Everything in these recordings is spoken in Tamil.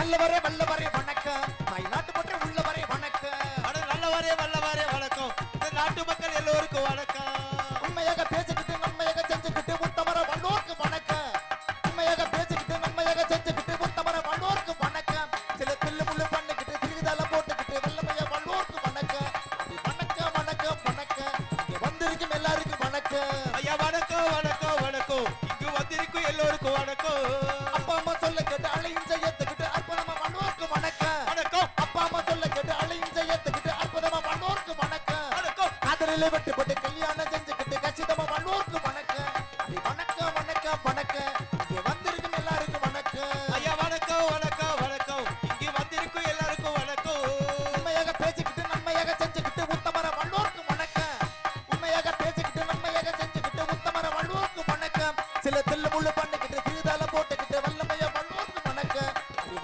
நல்லவரே வல்லவரே வணக்கம், தாய் நாட்டு பற்ற உள்ளவரே வணக்கம். நல்லவரே வல்லவரே வணக்கம், இந்த நாட்டு மக்கள் எல்லோருக்கும் வணக்கம். உண்மையாக பேசிக்கிட்டு நன்மையாக செஞ்சுக்கிட்டு உத்தமர வல்லோருக்கு வணக்கம். உண்மையாக பேசிக்கிட்டு நன்மையாக செஞ்சுக்கிட்டு உத்தமர வல்லோருக்கு வணக்கம். சில தில்லு முள்ளு பண்ணிக்கிட்டு திருவிதால போட்டுக்கிட்டு வல்லமைய வல்லோருக்கு வணக்கம். வணக்கம் வணக்கம் வணக்கம், இங்க வந்திருக்கும் எல்லாருக்கும் வணக்கம். ஐயா வணக்கம் வணக்கம் வணக்கம், இங்கு வந்திருக்கும் எல்லோருக்கும் வணக்கம். அப்பா அம்மா சொல்ல கேட்டு அழையும் செய்யத்துக்கிட்டு அற்புதமா வல்லோருக்கு வணக்கம். வணக்கம். அப்பா அம்மா சொல்ல கேட்டு அழையும் செய்யத்துக்கிட்டு அற்புதமா வல்லோருக்கு வணக்கம். வணக்கம். காதலிலே வெட்டுப்பட்டு கல்யாணம் செஞ்சுக்கிட்டு கச்சிதமா வல்லோருக்கு வணக்கம். வணக்கம் வணக்கம் வணக்கம், இங்க வந்திருக்கும் எல்லாருக்கும் வணக்கம். ஐயா வணக்கம் வணக்கம் வணக்கம், இங்கு வந்திருக்கும் எல்லாருக்கும் வணக்கம். உண்மையாக பேசிக்கிட்டு நன்மையாக செஞ்சுக்கிட்டு உத்தமர வல்லோருக்கு வணக்கம். உண்மையாக பேசிக்கிட்டு நன்மையாக செஞ்சுக்கிட்டு உத்தமர வல்லோருக்கு வணக்கம். சில தில்லு முள்ளு பண்ணிக்கிட்டு திருதால போட்டுக்கிட்டு வல்லமைய வல்லோருக்கு வணக்கம்.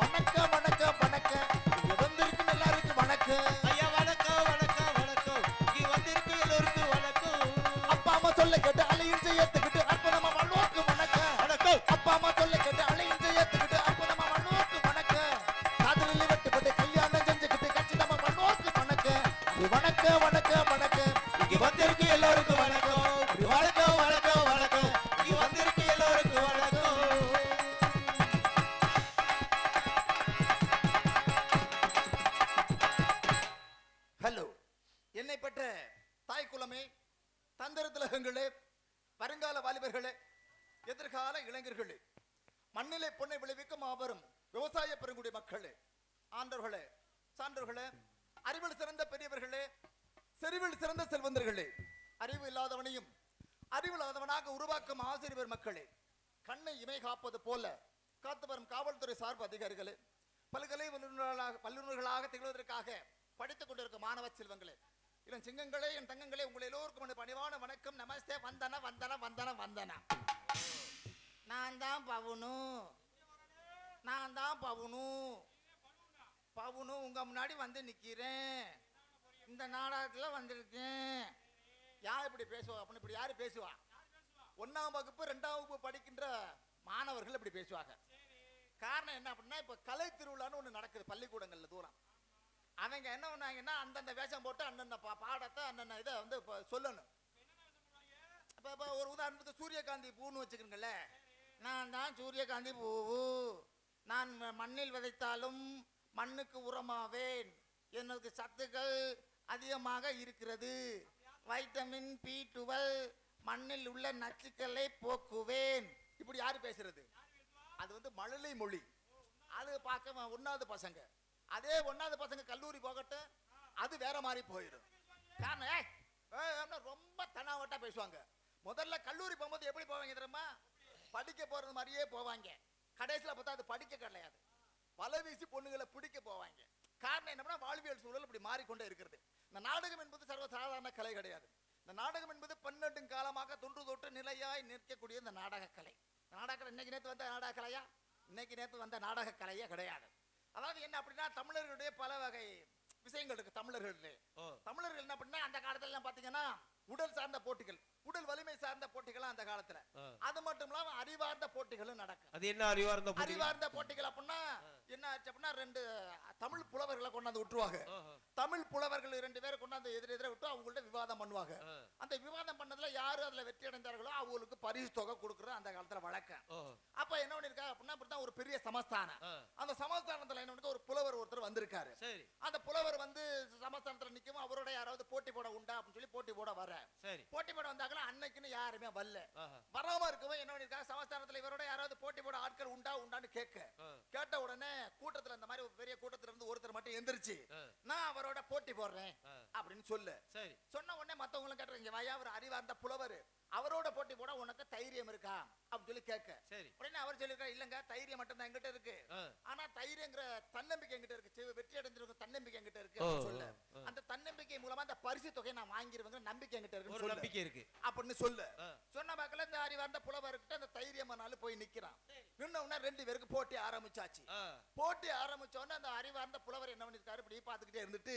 வணக்கம் வணக்கம் வணக்கம், இங்க வந்திருக்கும் எல்லாருக்கும் வணக்கம். ஐயா வணக்கம் வணக்கம் வணக்கம், இங்கு வந்திருக்கும் எல்லோருக்கும் வணக்கம். அப்பா அம்மா சொல்ல கேட்டு அலையும் செய்யத்துக்கிட்டு அற்புதமா வல்லோருக்கு வணக்கம். வணக்கம். அப்பா அம்மா சொல்ல கேட்டு அலையும் செய்யத்துக்கிட்டு அற்புதமா வல்லோருக்கு வணக்கம். காதலில் வெட்டுப்பட்டு கல்யாணம் செஞ்சுக்கிட்டு கச்சிதமா வல்லோருக்கு வணக்கம். வணக்கம் வணக்கம் வணக்கம், இங்கு வந்திருக்கும் எல்லோருக்கும் வணக்கம். வணக்கம் வணக்கம் வணக்கம், இங்கு வந்திருக்கும் எல்லோருக்கும் வணக்கம். ஹலோ. என்னை பெற்ற தாய் குலமே, தந்திர திலகங்களே, வருங்கால வாலிபர்களே, எதிர்கால இளைஞர்களே, மண்ணிலே பொன்னை விளைவிக்கும் மாபெரும் விவசாய பெருங்குடி மக்களே, ஆண்டவர்களே, சான்றோர்களே, அறிவில் சிறந்த பெரியவர்களே, செறிவில் சிறந்த செல்வந்தர்களே, அறிவு இல்லாதவனையும் அறிவில்லாதவனாக உருவாக்கும் ஆசிரியர் மக்களே, கண்ணை இமை காப்பது போல காத்து வரும் காவல்துறை சார்பு அதிகாரிகளே, பல்கலை வல்லுநர்களாக திகழ்வதற்காக படித்துக் கொண்டிருக்கும் மாணவ செல்வங்களே, என் சிங்கங்களே, என் தங்கங்களே, உங்கள் எல்லோருக்கும் பணிவான வணக்கம். நமஸ்தே. வந்தன வந்தன வந்தன வந்தன. நான் தான் பவுனு, நான் தான் பவுனு, பவுனு உங்க முன்னாடி வந்து நிக்கிறேன். இந்த நாடகத்துல வந்திருக்கேன். யார் இப்படி பேசுவா அப்படின்னு? இப்படி யாரு பேசுவா? 1ஆம் வகுப்பு 2ஆம் வகுப்பு படிக்கின்ற மாணவர்கள் இப்படி பேசுவாங்க. காரணம் என்ன அப்படின்னா, இப்ப கலை திருவிழான்னு ஒண்ணு நடக்குது பள்ளிக்கூடங்கள்ல தூரம். அவங்க என்ன பண்ணாங்கன்னா, அந்தந்த வேஷம் போட்டு அந்தந்த பாடத்தை அந்தந்த இதை வந்து சொல்லணும். இப்ப ஒரு உதாரணத்துக்கு சூரியகாந்தி பூன்னு வச்சுக்கிறீங்கல்ல, நான் தான் சூரியகாந்தி பூவு, நான் மண்ணில் விதைத்தாலும் மண்ணுக்கு உரமாவேன், எனக்கு சத்துக்கள் அதிகமாக இருக்கிறது, வைட்டமின் B12 மண்ணில் உள்ள நச்சுக்களை போக்குவேன். இப்படி யாரு பேசுறது? அது வந்து மழலை மொழி. அது பார்க்க 1வது பசங்க. அதே 1வது பசங்க கல்லூரி போகட்டும், அது வேற மாதிரி போயிடும். காரணம் ரொம்ப தனாவட்டா பேசுவாங்க. முதல்ல கல்லூரி போகும்போது எப்படி போவாங்க தெரியுமா? படிக்க போறது மாதிரியே போவாங்க. கடைசியில் பார்த்தா அது படிக்க கிடையாது, வலை வீசி பொண்ணுகளை பிடிக்க போவாங்க. காரணம் என்னன்னா, வாழ்வியல் சூழல் இப்படி மாறிக்கொண்டே இருக்கிறது. இந்த நாடகம் என்பது சர்வசாதாரண கலை கிடையாது. இந்த நாடகம் என்பது 12 காலமாக தொன்று தொட்டு நிலையாய் நிற்கக்கூடிய இந்த நாடக கலை. நாடக இன்னைக்கு நேற்று வந்த நாடக கலையா? இன்னைக்கு நேற்று வந்த நாடக கலையே கிடையாது. அதாவது என்ன அப்படின்னா, தமிழர்களுடைய பல வகை விஷயங்கள் இருக்கு. தமிழர்கள் என்ன பண்ணா, அந்த காலத்துல பாத்தீங்கன்னா உடல் சார்ந்த போட்டிகள், உடல் வலிமை சார்ந்த போட்டிகள் அந்த காலத்துல. அது மட்டும் இல்லாம அறிவார்ந்த போட்டிகளும் நடக்கும். அது என்ன அறிவார்ந்த போட்டிகள் அப்படின்னா என்ன ஆச்சு அப்படின்னா, 2 தமிழ் புலவர்களை கொண்டாந்து விட்டுருவாங்க. தமிழ் புலவர்கள் 2 பேரை கொண்டாந்து எதிரெதிர விட்டு அவங்கள்ட்ட விவாதம் பண்ணுவாங்க. அந்த விவாதம் பண்ணதுல யாரு அதுல வெற்றி அடைந்தார்களோ அவங்களுக்கு பரிசு தொகை கொடுக்கறது அந்த காலத்துல வழக்கம். அப்ப என்ன பண்ணிருக்காங்க அப்படின்னா, அப்படித்தான் ஒரு பெரிய சமஸ்தானம். அந்த சமஸ்தானத்துல என்ன ஒரு புலவர் ஒருத்தர் வந்திருக்காரு. அந்த புலவர் வந்து சமஸ்தானத்துல நிக்கும், அவரோட யாராவது போட்டி போட உண்டா அப்படின்னு சொல்லி போட்டி போட வர. போட்டி போட வந்தாங்களா, அன்னைக்குன்னு யாருமே வரல. வராம இருக்கவும் என்ன பண்ணிருக்காங்க, சமஸ்தானத்துல இவரோட யாராவது போட்டி போட ஆட்கள் உண்டான்னு கேட்ட உடனே கூட்டத்துல, இந்த மாதிரி பெரிய கூட்டத்துல இருந்து ஒருத்தர் மட்டும் எந்திரிச்சு, நான் அவரோட போட்டி போடுறேன் அப்படின்னு சொல்லு. சொன்ன உடனே மத்தவங்களும் கேட்டுறீங்க, வாயா அவர் அறிவார்ந்த புலவர், அவரோட போட்டி போட உனக்கு தைரியம் இருக்கா அப்படின்னு சொல்லி கேட்க. உடனே அவர் சொல்லிருக்காரு, இல்லங்க தைரியம் மட்டும் தான் என்கிட்ட இருக்கு, ஆனா தைரியங்கிற தன்னம்பிக்கை என்கிட்ட இருக்கு, வெற்றி அடைஞ்சிருக்க தன்னம்பிக்கை என்கிட்ட இருக்கு சொல்ல. அந்த தன்னம்பிக்கை மூலமா அந்த பரிசு தொகையை நான் வாங்கிருவேங்க நம்பிக்கை என்கிட்ட இருக்கு, நம்பிக்கை இருக்கு அப்படின்னு சொல்லு. சொன்ன பக்கத்துல இந்த அறிவார்ந்த புலவர்கிட்ட அந்த தைரியமானாலும் போய் நிக்கிறான். நின்ன 2 பேருக்கு போட்டி ஆரம்பிச்சாச்சு. போட்டி ஆரம்பிச்ச உடனே அந்த அறிவார்ந்த புலவர் என்ன பண்ணிருக்காரு, இப்படி பாத்துக்கிட்டே இருந்துட்டு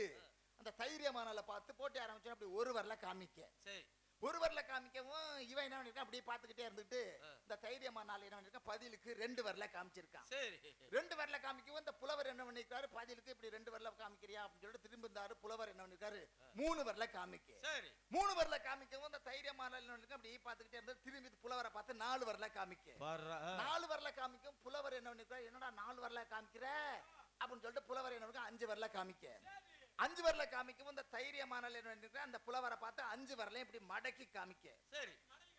அந்த தைரியமானால பார்த்து போட்டி ஆரம்பிச்சோம். அப்படி ஒரு வரல காமிக்க, ஒரு வரல காமிக்கவும் இவன் என்ன பண்ணிருக்கான் அப்படியே பார்த்துக்கிட்டே இருந்துட்டு இந்த தைரியமானால என்ன பண்ணிருக்கான் பதிலுக்கு 2 வரல காமிச்சிருக்கான். சரி 2 வரல காமிக்கவும் இந்த புலவர் என்ன பண்ணிருக்காரு பதிலுக்கு இப்படி 2 வரல காமிக்கிறியா அப்படின்னு சொல்லிட்டு திரும்பி இருந்தாரு. புலவர் என்ன பண்ணிருக்காரு 3 வரல காமிக்க. சரி 3 வரல காமிக்கவும் இந்த தைரியமானால என்ன பண்ணிருக்கான் அப்படியே பார்த்துக்கிட்டே இருந்து திரும்பி புலவரை பார்த்து 4 வரல காமிக்க. 4 வரல காமிக்கும் புலவர் என்ன பண்ணிருக்காரு என்னடா 4 வரல காமிக்கிற அப்படின்னு சொல்லிட்டு புலவர் என்ன பண்ணிருக்கான் 5 வரல காமிக்க. 5 வரல காமிக்கவும் இந்த தைரியமானால என்ன பண்ணிருக்கான் அந்த புலவரை பார்த்து 5 வரலையும் இப்படி மடக்கி காமிக்க. சரி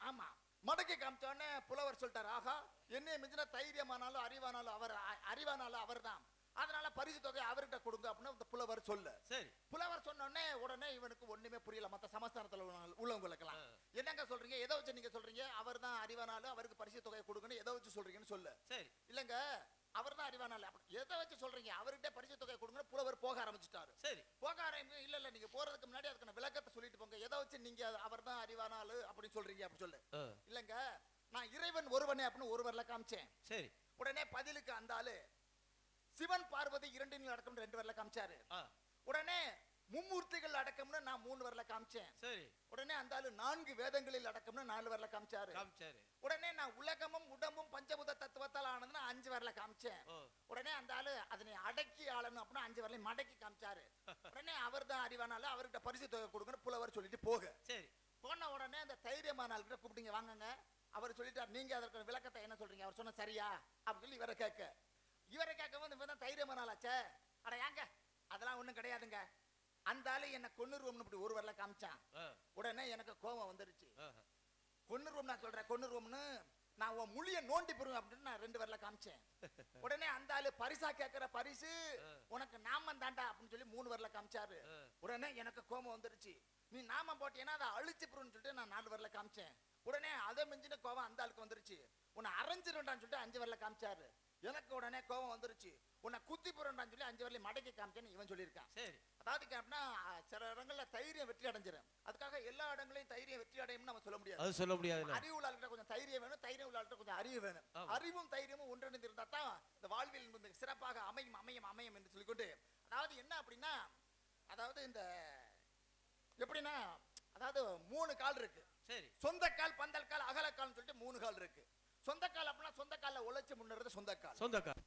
ஆமா மடக்கி காமிச்ச உடனே புலவர் சொல்லிட்டாரு ஆகா என்னைய மிஞ்சின தைரியமானாலும் அறிவானாலும் அவர்தான், அதனால பரிசு தொகை அவர்கிட்ட கொடுங்க அப்படின்னு அந்த புலவர் சொல்ல. சரி புலவர் சொன்ன உடனே இவனுக்கு ஒண்ணுமே புரியல. மத்த சமஸ்தானத்துல உள்ளவங்களுக்கெல்லாம் என்னங்க சொல்றீங்க, எதை வச்சு நீங்க சொல்றீங்க அவர் தான் அறிவானாலும் அவருக்கு பரிசு தொகை கொடுங்கன்னு எதை வச்சு சொல்றீங்கன்னு சொல்ல. சரி இல்லங்க அவர் தான் அறிவானால எதை வச்சு சொல்றீங்க அவர்கிட்ட பரிசு தொகை கொடுங்கன்னு புலவர் போக ஆரம்பிச்சுட்டாரு. சரி போக ஆரம்பி இல்ல நீங்க போறதுக்கு முன்னாடி அதுக்கான விளக்கத்தை சொல்லிட்டு போங்க, எதை வச்சு நீங்க அவர் தான் அறிவானாலு அப்படின்னு சொல்றீங்க அப்படின்னு சொல்லு. இல்லங்க நான் இறைவன் ஒருவனே அப்படின்னு ஒரு வரல காமிச்சேன். சரி உடனே பதிலுக்கு அந்த ஆளு சிவன் பார்வதி 2 அடக்கம் 2 வரல காமிச்சாரு. உடனே மும்மூர்த்திகள் அடக்கம்னு நான் 3 வரல காமிச்சேன். சரி உடனே அந்த ஆளு 4 வேதங்களில் அடக்கம்னு 4 வரல காமிச்சாரு. உடனே நான் உலகமும் உடம்பும் பஞ்சபூத தத்துவத்தால் ஆனதுன்னு 5 வரல காமிச்சேன். உடனே அந்த ஆளு அதனை அடக்கி ஆளணும் அப்படின்னு 5 வரல மடக்கி காமிச்சாரு. உடனே அவர் தான் அறிவானால அவர்கிட்ட பரிசு தொகை கொடுங்கன்னு புலவர் சொல்லிட்டு போக. சரி போன உடனே அந்த தைரியமான ஆள்கிட்ட கூப்பிட்டீங்க வாங்கங்க அவர் சொல்லிட்டார் நீங்க அதற்கு விளக்கத்தை என்ன சொல்றீங்க அவர் சொன்ன சரியா அப்படின்னு சொல்லி இவரை கேட்கவும் இவன் தான் தைரியமான ஆளாச்சே. அட ஏங்க அதெல்லாம் ஒண்ணும் கிடையாதுங்க, அந்த ஆளு என்ன கொன்னுருவம்னு இப்படி ஒரு வரல காமிச்சான். உடனே எனக்கு கோபம் வந்துருச்சு. கொன்னுருவம் நான் சொல்றேன் கொன்னுருவம்னு நான் உன் முழிய நோண்டி போடுவேன் அப்படின்னு நான் 2 வரல காமிச்சேன். உடனே அந்த ஆளு பரிசா கேட்கிற பரிசு உனக்கு நாமம் தாண்டா அப்படின்னு சொல்லி 3 வரல காமிச்சாரு. உடனே எனக்கு கோபம் வந்துருச்சு. நீ நாமம் போட்டீங்கன்னா அதை அழிச்சு போடுன்னு சொல்லிட்டு நான் 4 வரல காமிச்சேன். உடனே அதை மிஞ்சின கோபம் அந்த ஆளுக்கு வந்துருச்சு. உன்னை அரைஞ்சிருண்டான்னு சொல்லிட்டு 5 வரல காமிச்சாரு. எனக்கு உடனே கோபம் வந்துருச்சு. உன்னை குத்தி போறேன்டான்னு சொல்லி 5 வரல மடக்கி காமிச்சேன்னு இவன் சொல்லியிருக்கான். சரி அதாவது கேட்டா சில இடங்கள்ல தைரியம் வெற்றி அடைஞ்சிடும், அதுக்காக எல்லா இடங்களையும் தைரியம் வெற்றி அடையும் நம்ம சொல்ல முடியாது. அது சொல்ல முடியாது. அறிவு உள்ளாள்கிட்ட கொஞ்சம் தைரியம் வேணும், தைரியம் உள்ளாள்கிட்ட கொஞ்சம் அறிவு வேணும். அறிவும் தைரியமும் ஒன்றிணைந்து இருந்தா தான் இந்த வாழ்வில் சிறப்பாக அமையும் என்று சொல்லிக்கொண்டு அதாவது என்ன அப்படின்னா அதாவது இந்த எப்படின்னா அதாவது 3 கால் இருக்கு. சரி சொந்த கால் பந்தல் கால் அகலக்கால்னு சொல்லிட்டு 3 கால் இருக்கு. சொந்த கால் அப்படின்னா சொந்த கால்ல உழைச்சு முன்னேறது சொந்த கால்.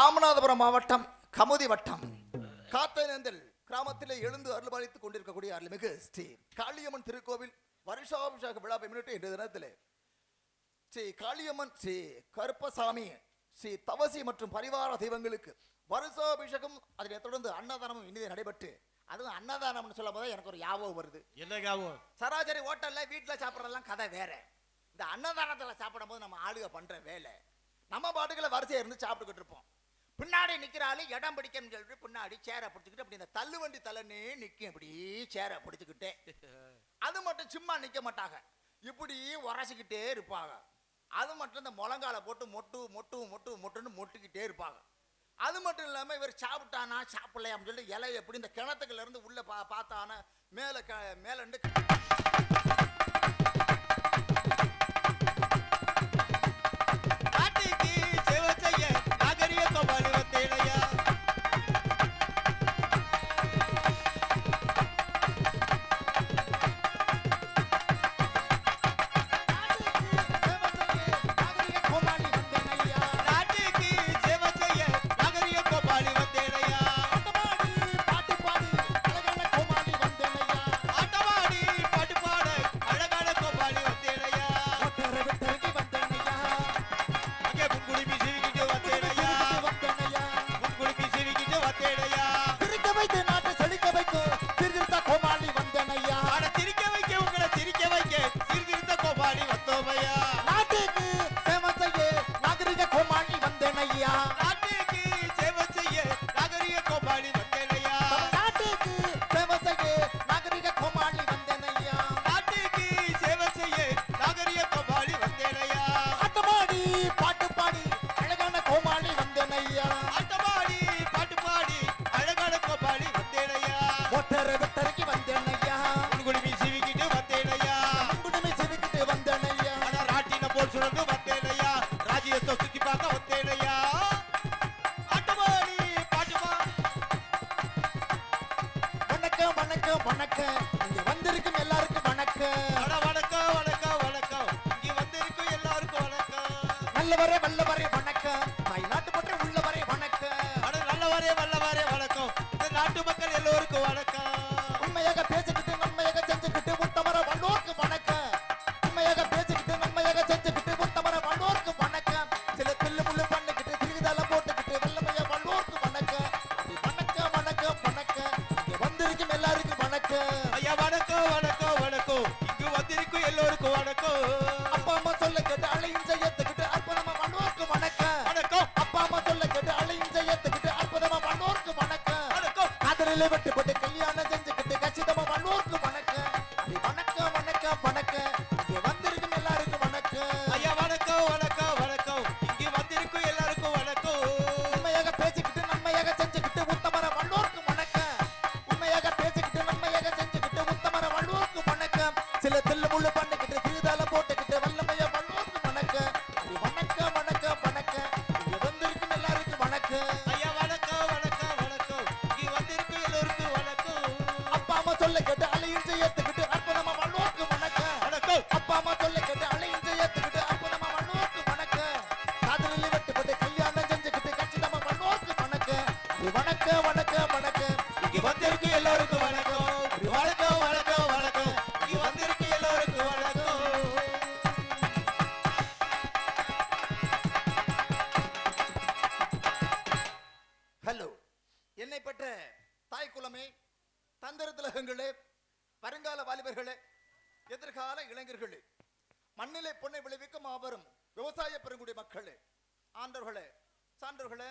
ராமநாதபுரம் மாவட்டம் கமுதி வட்டம் காத்தனேந்தல் கிராமத்திலே எழுந்து அருள்பாலித்துக் கொண்டிருக்கக்கூடிய அருள்மிகு ஸ்ரீ காளியம்மன் திருக்கோவில் வருஷாபிஷேக விழாவை முன்னிட்டு இன்றைய தினத்திலே ஸ்ரீ காளியம்மன், ஸ்ரீ கருப்பசாமி, ஸ்ரீ தவசி மற்றும் பரிவார தெய்வங்களுக்கு வருஷாபிஷேகம், அதனை தொடர்ந்து அன்னதானமும் இனிதே நடைபெற்று, அதுவும் அன்னதானம்னு சொல்லும் போது எனக்கு ஒரு ஞாபகம் வருது. என்ன ஞாபகம்? சராசரி ஹோட்டல்ல வீட்டுல சாப்பிடறதெல்லாம் கதை வேற. இந்த அன்னதானத்துல சாப்பிடும் போது நம்ம ஆளுக பண்ற வேலை, நம்ம பாட்டுகளை வரிசையா இருந்து சாப்பிட்டுக்கிட்டு இருப்போம். பின்னாடி நிக்கிற ஆளு இடம் பிடிக்கணும்னு சொல்லிட்டு பின்னாடி சேரை பிடிச்சிக்கிட்டு அப்படி இந்த தள்ளு வண்டி தள்ளனே நிற்கும், இப்படி சேரை பிடிச்சிக்கிட்டே. அது மட்டும் சும்மா நிக்க மாட்டாங்க, இப்படி உரசிக்கிட்டே இருப்பாங்க. அது மட்டும் இந்த முழங்கால போட்டு மொட்டு மொட்டு மொட்டு மொட்டுன்னு மொட்டுக்கிட்டே இருப்பாங்க. அது மட்டும் இல்லாம இவர் சாப்பிட்டானா சாப்பிடலையா அப்படின்னு சொல்லி இலை எப்படி இந்த கிணத்துக்குள்ள இருந்து உள்ள பார்த்தானா மேல வல்லவரே வணக்கம், தாய் நாட்டு மக்கள் உள்ளவரே வணக்கம், நல்லவரே வல்லவரே வணக்கம், இந்த நாட்டு மக்கள் எல்லோருக்கும் வணக்கம். உண்மையாக பேசிக்கிட்டு நன்மையாக செஞ்சுக்கிட்டு உத்தமர வல்லோருக்கு வணக்கம், உண்மையாக பேசிக்கிட்டு நன்மையாக செஞ்சுக்கிட்டு உத்தமர வல்லோருக்கு வணக்கம், சில தில்லு முள்ளு பண்ணிக்கிட்டு திருகுதால போட்டுக்கிட்டு வல்லமையா வல்லோருக்கு வணக்கம். வணக்கம் வணக்கம் வணக்கம், இங்க வந்திருக்கும் எல்லாருக்கும் வணக்கம். ஐயா வணக்கம் வணக்கம் வணக்கம், இங்கு வந்திருக்கும் எல்லோருக்கும் வணக்கம். அப்பா அம்மா சொல்ல கேட்டு அழையும் செய்யத்துக்கிட்டு அற்புதமா வல்லோருக்கு வணக்கம். வணக்கம். அப்பா அம்மா சொல்ல கேட்டு அழையும் செய்யத்துக்கிட்டு அற்புதமா வல்லோருக்கு வணக்கம். வணக்கம். காதலில வெட்டு போட்டு கல்யாணம் செஞ்சுக்கிட்டு கச்சிதமா வல்லோருக்கு வணக்கம். வணக்கம் வணக்கம் வணக்கம், இங்க வந்திருக்கும் எல்லாருக்கும் வணக்கம். ஐயா வணக்கம் வணக்கம் வணக்கம், இங்கு வந்திருக்கும் எல்லாருக்கும் வணக்கம். உண்மையாக பேசிக்கிட்டு நன்மையாக செஞ்சுக்கிட்டு உத்தமர வல்லோருக்கு வணக்கம், உண்மையாக பேசிக்கிட்டு நன்மையாக செஞ்சுக்கிட்டு உத்தமர வல்லோருக்கு வணக்கம், சில தில்லு முள்ளு பண்ணிக்கிட்டு திருதால போட்டுக்கிட்டு வல்லமையா வல்லோருக்கு வணக்கம். வணக்கம் வணக்கம் வணக்கம், இங்க வந்திருக்கும் எல்லாருக்கும் வணக்கம். ஐயா வணக்கம் வணக்கம் வணக்கம், இங்கு வந்திருக்கும் எல்லோருக்கும் வணக்கம். அப்பா அம்மா சொல்ல கேட்டு அலையும் செய்யத்துக்கிட்டு அற்புதமா வல்லோருக்கு வணக்கம். வணக்கம். அப்பா அம்மா சொல்ல கேட்டு அலையும் செய்யத்துக்கிட்டு அற்புதமா வல்லோருக்கு வணக்கம். காதலில் வெட்டுப்பட்டு கல்யாணம் செஞ்சுக்கிட்டு கச்சிதமா வல்லோருக்கு வணக்கம். வணக்கம் வணக்கம் வணக்கம், இங்கு வந்திருக்கும் எல்லோருக்கும் வணக்கம். வணக்கம் வணக்கம் வணக்கம், இங்கு வந்திருக்கும் எல்லோருக்கும் வணக்கம். ஹலோ, என்னை பெற்ற தாய் குலமே, தந்திர திலகங்களே, வருங்கால வாலிபர்களே, எதிர்கால இளைஞர்களே, மண்ணிலே பொன்னை விளைவிக்கும் மாபெரும் விவசாய பெருங்குடி மக்களே, ஆண்டவர்களே, சான்றோர்களே,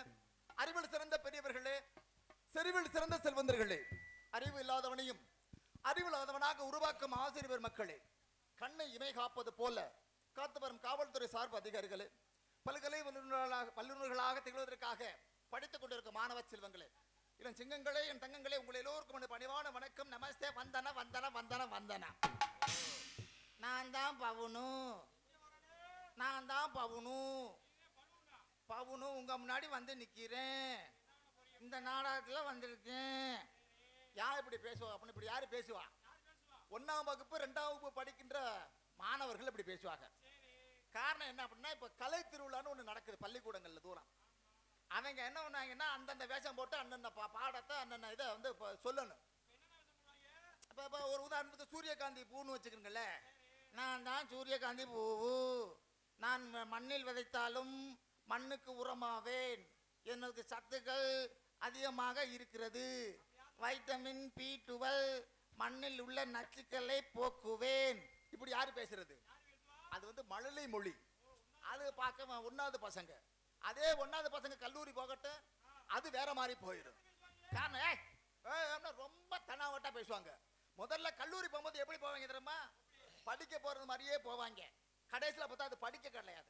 அறிவில் சிறந்த பெரியவர்களே, செறிவில் சிறந்த செல்வந்தர்களே, அறிவு இல்லாதவனையும் அறிவில்லாதவனாக உருவாக்கும் ஆசிரியர் மக்களே, கண்ணை இமை காப்பது போல காத்து வரும் காவல்துறை சார்பு அதிகாரிகளே, பல்கலை வல்லுநர்களாக திகழ்வதற்காக படித்துக் கொண்டிருக்கும் மாணவ செல்வங்களே, இளம் சிங்கங்களே, என் தங்கங்களே, உங்கள் எல்லோருக்கும் பணிவான வணக்கம். நமஸ்தே. வந்தன வந்தன வந்தன வந்தன. நான் தான் பவுனு, நான் தான் பவுனு பவுனு உங்க முன்னாடி வந்து நிக்கிறேன். இந்த நாடகத்துல வந்திருக்கேன். யார் இப்படி பேசுவா அப்படின்னு? இப்படி யாரு பேசுவா? 1ஆம் வகுப்பு 2ஆம் வகுப்பு படிக்கின்ற மாணவர்கள் இப்படி பேசுவாங்க. காரணம் என்ன அப்படின்னா, இப்ப கலை திருவிழான்னு ஒண்ணு நடக்குது பள்ளிக்கூடங்கள்ல தூரம். அவங்க என்ன பண்ணாங்கன்னா அந்தந்த வேஷம் போட்டு அந்தந்த பாடத்தை அந்தந்த இதை வந்து சொல்லணும். இப்போ ஒரு உதாரணத்துக்கு சூரியகாந்தி பூன்னு வச்சுக்கிறீங்கல்ல, நான் தான் சூரியகாந்தி பூவு, நான் மண்ணில் விதைத்தாலும் மண்ணுக்கு உரமாவேன், எனக்கு சத்துக்கள் அதிகமாக இருக்கிறது, வைட்டமின் B12 மண்ணில் உள்ள நச்சுக்களை போக்குவேன். இப்படி யாரு பேசுறது? அது வந்து மழலை மொழி. அது பார்க்க ஒன்னாவது பசங்க, அதே ஒன்னாவது பசங்க கல்லூரி போகட்டும் அது வேற மாதிரி போயிடும். காரணம் ரொம்ப தனாவட்டா பேசுவாங்க. முதல்ல கல்லூரி போகும்போது எப்படி போவாங்க தெரியுமா? படிக்க போறது மாதிரியே போவாங்க. கடைசியில பார்த்தா அது படிக்க கிடையாது,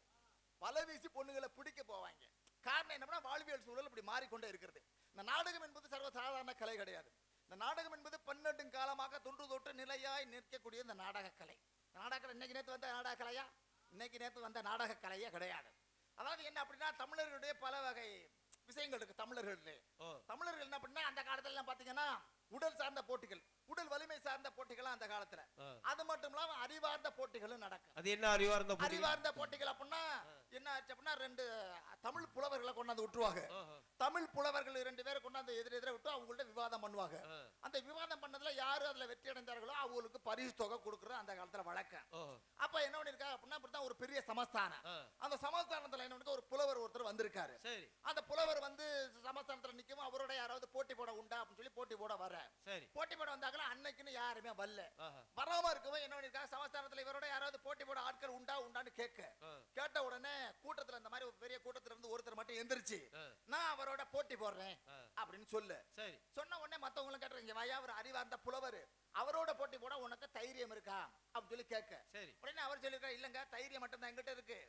பல வீசி பொண்ணுகளை பிடிக்க போவாங்க. காரணம் என்னன்னா வாழ்வியல் சூழல் இப்படி மாறிக்கொண்டே இருக்கிறது. இந்த நாடகம் என்பது சர்வசாதாரண கலை கிடையாது. இந்த நாடகம் என்பது 12 காலமாக தொன்று தொட்டு நிலையாய் நிற்கக்கூடிய இந்த நாடக கலை. நாடகம் இன்னைக்கு நேற்று வந்த நாடக கலையா? இன்னைக்கு நேற்று வந்த நாடக கலையே கிடையாது. அதாவது என்ன அப்படின்னா தமிழர்களுடைய பல வகை விஷயங்கள் இருக்கு. தமிழர்கள் என்ன பண்ணா அந்த காலத்துல எல்லாம் பாத்தீங்கன்னா உடல் சார்ந்த போட்டிகள், உடல் வலிமை சார்ந்த போட்டிகள் அந்த காலத்துல. அது மட்டும் இல்லாம அறிவார்ந்த போட்டிகளும் நடக்கும். அது என்ன அறிவார்ந்த போட்டி? அறிவார்ந்த போட்டிகள் அப்படின்னா என்ன ஆச்சு அப்படின்னா 2 தமிழ் புலவர்களை கொண்டாந்து விட்டுருவாங்க. தமிழ் புலவர்கள் 2 பேரை கொண்டாந்து எதிரெதிர விட்டு அவங்கள்ட்ட விவாதம் பண்ணுவாங்க. அந்த விவாதம் பண்ணதுல யாரு அதுல வெற்றி அடைந்தார்களோ அவங்களுக்கு பரிசு தொகை கொடுக்கறது அந்த காலத்துல வழக்கம். அப்ப என்ன பண்ணிருக்காங்க அப்படின்னா அப்படிதான் ஒரு பெரிய சமஸ்தானம். அந்த சமஸ்தானத்துல என்ன பண்ணி ஒரு புலவர் ஒருத்தர் வந்திருக்காரு. அந்த புலவர் வந்து சமஸ்தானத்துல நிக்கும், அவரோட யாராவது போட்டி போட உண்டா அப்படின்னு சொல்லி போட்டி போட வர. போட்டி போட வந்தாங்களா அன்னைக்குன்னு யாருமே வரல. வராம இருக்கவும் என்ன பண்ணிருக்காங்க, சமஸ்தானத்துல இவரோட யாராவது போட்டி போட ஆட்கள் உண்டான்னு கேட்ட உடனே கூட்டத்துல இந்த மாதிரி ஒரு பெரிய கூட்டத்துல இருந்து ஒருத்தர் மட்டும் எந்திரிச்சு நான் அவரோட போட்டி போடுறேன் அப்படின்னு சொன்ன உடனே மத்தவங்களும் கேட்டுறீங்க, வாயா அவர் அறிவார்ந்த புலவர், அவரோட போட்டி போட உனக்கு தைரியம் இருக்கா அப்படின்னு சொல்லி கேட்க. உடனே அவர் சொல்லிருக்காரு, இல்லங்க தைரியம் மட்டும் தான் என்கிட்ட இருக்கு,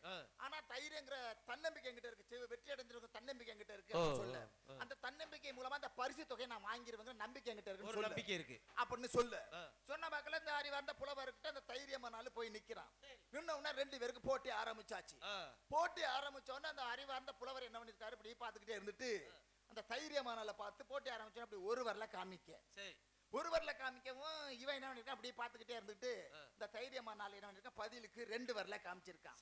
ஆனா தைரியங்கிற தன்னம்பிக்கை என்கிட்ட இருக்கு, வெற்றி அடைஞ்சிருக்க தன்னம்பிக்கை என்கிட்ட இருக்கு சொல்ல. அந்த தன்னம்பிக்கை மூலமா அந்த பரிசு தொகையை நான் வாங்கிருவேங்க நம்பிக்கை என்கிட்ட இருக்கு, நம்பிக்கை இருக்கு அப்படின்னு சொல்ல. சொன்ன மக்கள் இந்த அறிவார்ந்த புலவர்கிட்ட அந்த தைரியமானாலும் போய் நிக்கிறான். இன்னொன்னு 2 பேருக்கு போட்டி ஆரம்பிச்சாச்சு. போட்டி ஆரம்பிச்ச உடனே அந்த அறிவார்ந்த புலவர் என்ன பண்ணிருக்காரு, இப்படி பாத்துக்கிட்டே இருந்துட்டு அந்த தைரியமானால பார்த்து போட்டி ஆரம்பிச்சோம். அப்படி ஒரு வரல காமிக்க, ஒருவர்ல காமிக்கவும் இவன் என்ன பண்ணிருக்கான், அப்படியே பாத்துக்கிட்டே இருந்துட்டு இந்த தைரியமானால என்ன பண்ணிருக்கான், பதிலுக்கு 2 வரல காமிச்சிருக்கான்.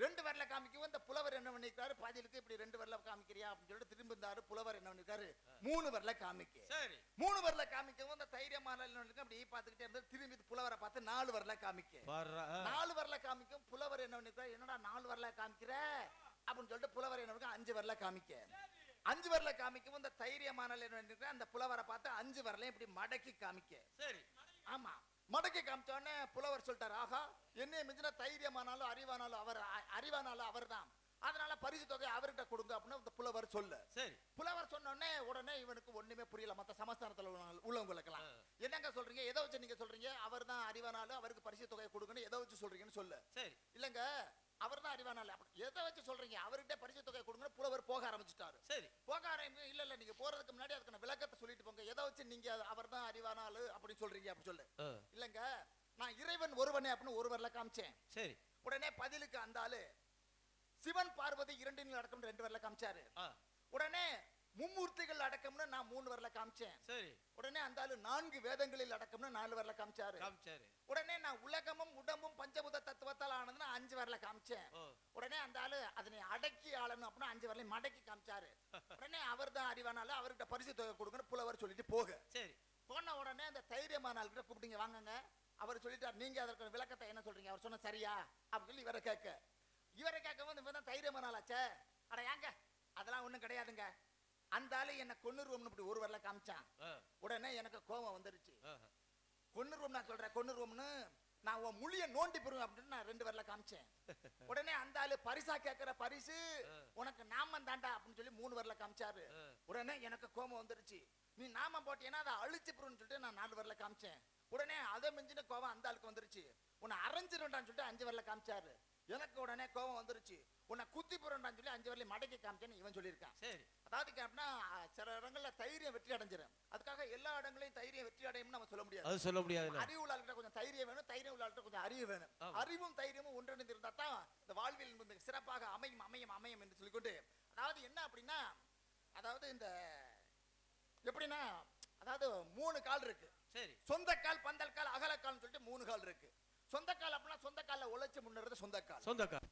2 வரல காமிக்கவும் இந்த புலவர் என்ன பண்ணிருக்காரு, பதிலுக்கு இப்படி 2 வரல காமிக்கிறியா அப்படின்னு சொல்லிட்டு திரும்பி இருந்தாரு. புலவர் என்ன பண்ணிருக்காரு, 3 வரல காமிக்க. 3 வரல காமிக்கவும் இந்த தைரியமானால என்ன பண்ணிருக்கான், அப்படியே பாத்துக்கிட்டே இருந்து திரும்பி புலவரை பார்த்து 4 வரல காமிக்க. 4 வரல காமிக்கும் புலவர் என்ன பண்ணிருக்காரு, என்னடா 4 வரல காமிக்கிற அப்படின்னு சொல்லிட்டு புலவர் என்ன பண்ணிருக்கான் 5 வரல காமிக்க. 5 வரல காமிக்கவும் இந்த தைரியமான அந்த புலவரை பார்த்து 5 வரலையும் இப்படி மடக்கி காமிக்க. ஆமா, மடக்கி காமிச்ச உடனே புலவர் சொல்லிட்டாரு, ஆஹா என்னைய மிஞ்சின தைரியமானாலும் அறிவானாலும் அவர் தான், அதனால பரிசு தொகை அவர்கிட்ட கொடுங்க அப்படின்னு புலவர் சொல்ல. புலவர் சொன்ன உடனே இவனுக்கு ஒண்ணுமே புரியல. மத்த சமஸ்தானத்துல உள்ளவங்களுக்கெல்லாம் என்னங்க சொல்றீங்க, எதை வச்சு நீங்க சொல்றீங்க, அவர் தான் அறிவானாலும் அவருக்கு பரிசு தொகை கொடுங்கன்னு எதை வச்சு சொல்றீங்கன்னு சொல்ல. இல்லங்க அவர் தான் அறிவானால, எதை வச்சு சொல்றீங்க, அவர்கிட்ட பரிசு தொகை கொடுங்க. புலவர் போக ஆரம்பிச்சுட்டாரு. போக ஆரம்பிச்சு இல்ல நீங்க போறதுக்கு முன்னாடி அதுக்கான விளக்கத்தை சொல்லிட்டு போங்க, எதை வச்சு நீங்க அவர் தான் அறிவானாலு அப்படின்னு சொல்றீங்க அப்படி சொல்லு. இல்லங்க நான் இறைவன் ஒருவனே அப்படின்னு ஒரு வரல காமிச்சேன். உடனே பதிலுக்கு அந்த ஆளு சிவன் பார்வதி 2 அடக்கம் 2 வரல காமிச்சாரு. உடனே மும்மூர்த்திகள் அடக்கம்னு நான் 3 வரல காமிச்சேன். உடனே அந்த ஆளு 4 வேதங்களில் அடக்கம்னு 4 வரல காமிச்சாரு. உடனே நான் உலகமும் உடம்பும் பஞ்சபூத தத்துவத்தால் ஆனதுன்னு 5 வரல காமிச்சேன். உடனே அந்த ஆளு அதனை அடக்கி ஆளணும் அப்படின்னு 5 வரலையும் மடக்கி காமிச்சாரு. உடனே அவர் தான் அறிவானாலும் அவர்கிட்ட பரிசு தொகை கொடுங்கன்னு புலவர் சொல்லிட்டு போன உடனே அந்த தைரியமான ஆள்கிட்ட கூப்பிட்டீங்க வாங்குங்க. அவர் சொல்லிட்டார், நீங்க அதற்கு விளக்கத்தை என்ன சொல்றீங்க, அவர் சொன்ன சரியா அப்படின்னு சொல்லி இவரை கேட்கவும் இவன் தான் தைரியமான ஆளாச்சே. அட ஏங்க அதெல்லாம் ஒண்ணும் கிடையாதுங்க, அந்த ஆளு என்ன கொன்னுருவோம்னு இப்படி ஒரு வரல காமிச்சான். உடனே எனக்கு கோபம் வந்துருச்சு. கொன்னுருவோம் நான் சொல்றேன், கொன்னுருவோம்னு நான் உன் முழிய நோண்டி போடுவேன் அப்படின்னு நான் 2 வரல காமிச்சேன். உடனே அந்த ஆளு பரிசா கேட்கிற பரிசு உனக்கு நாமம் தாண்டா அப்படின்னு சொல்லி 3 வரல காமிச்சாரு. உடனே எனக்கு கோபம் வந்துருச்சு, நீ நாமம் போட்டீங்கன்னா அதை அழிச்சு போடுன்னு சொல்லிட்டு நான் 4 வரல காமிச்சேன். உடனே அதை மிஞ்சின கோபம் அந்த ஆளுக்கு வந்துருச்சு, உன்னை அரைஞ்சிருண்டான்னு சொல்லிட்டு 5 வரல காமிச்சாரு. எனக்கு உடனே கோபம் வந்துருச்சு, உன்னை குத்தி போறேன்னு சொல்லி 5 வரலையும் மடக்கி காமிச்சேன்னு இவன் சொல்லியிருக்கான். அதாவது அப்படின்னா சில இடங்கள்ல தைரியம் வெற்றி அடைஞ்சிடும், அதுக்காக எல்லா இடங்களையும் தைரியம் வெற்றி அடையும்னு நம்ம சொல்ல முடியாது. அறிவு உள்ளாள்கிட்ட கொஞ்சம் தைரியம் வேணும், தைரியம் உள்ளாள்கிட்ட கொஞ்சம் அறிவு வேணும். அறிவும் தைரியமும் ஒன்றிணைந்து இருந்தா தான் இந்த வாழ்வில் சிறப்பாக அமையும் என்று சொல்லிக்கொண்டு, அதாவது என்ன அப்படின்னா, அதாவது இந்த எப்படின்னா அதாவது 3 கால் இருக்கு. சொந்த கால், பந்தல் கால், அகல கால்னு சொல்லிட்டு 3 கால் இருக்கு. சொந்த கால் அப்படின்னா சொந்த கால்ல உழைச்சு முன்னேறது சொந்த கால்.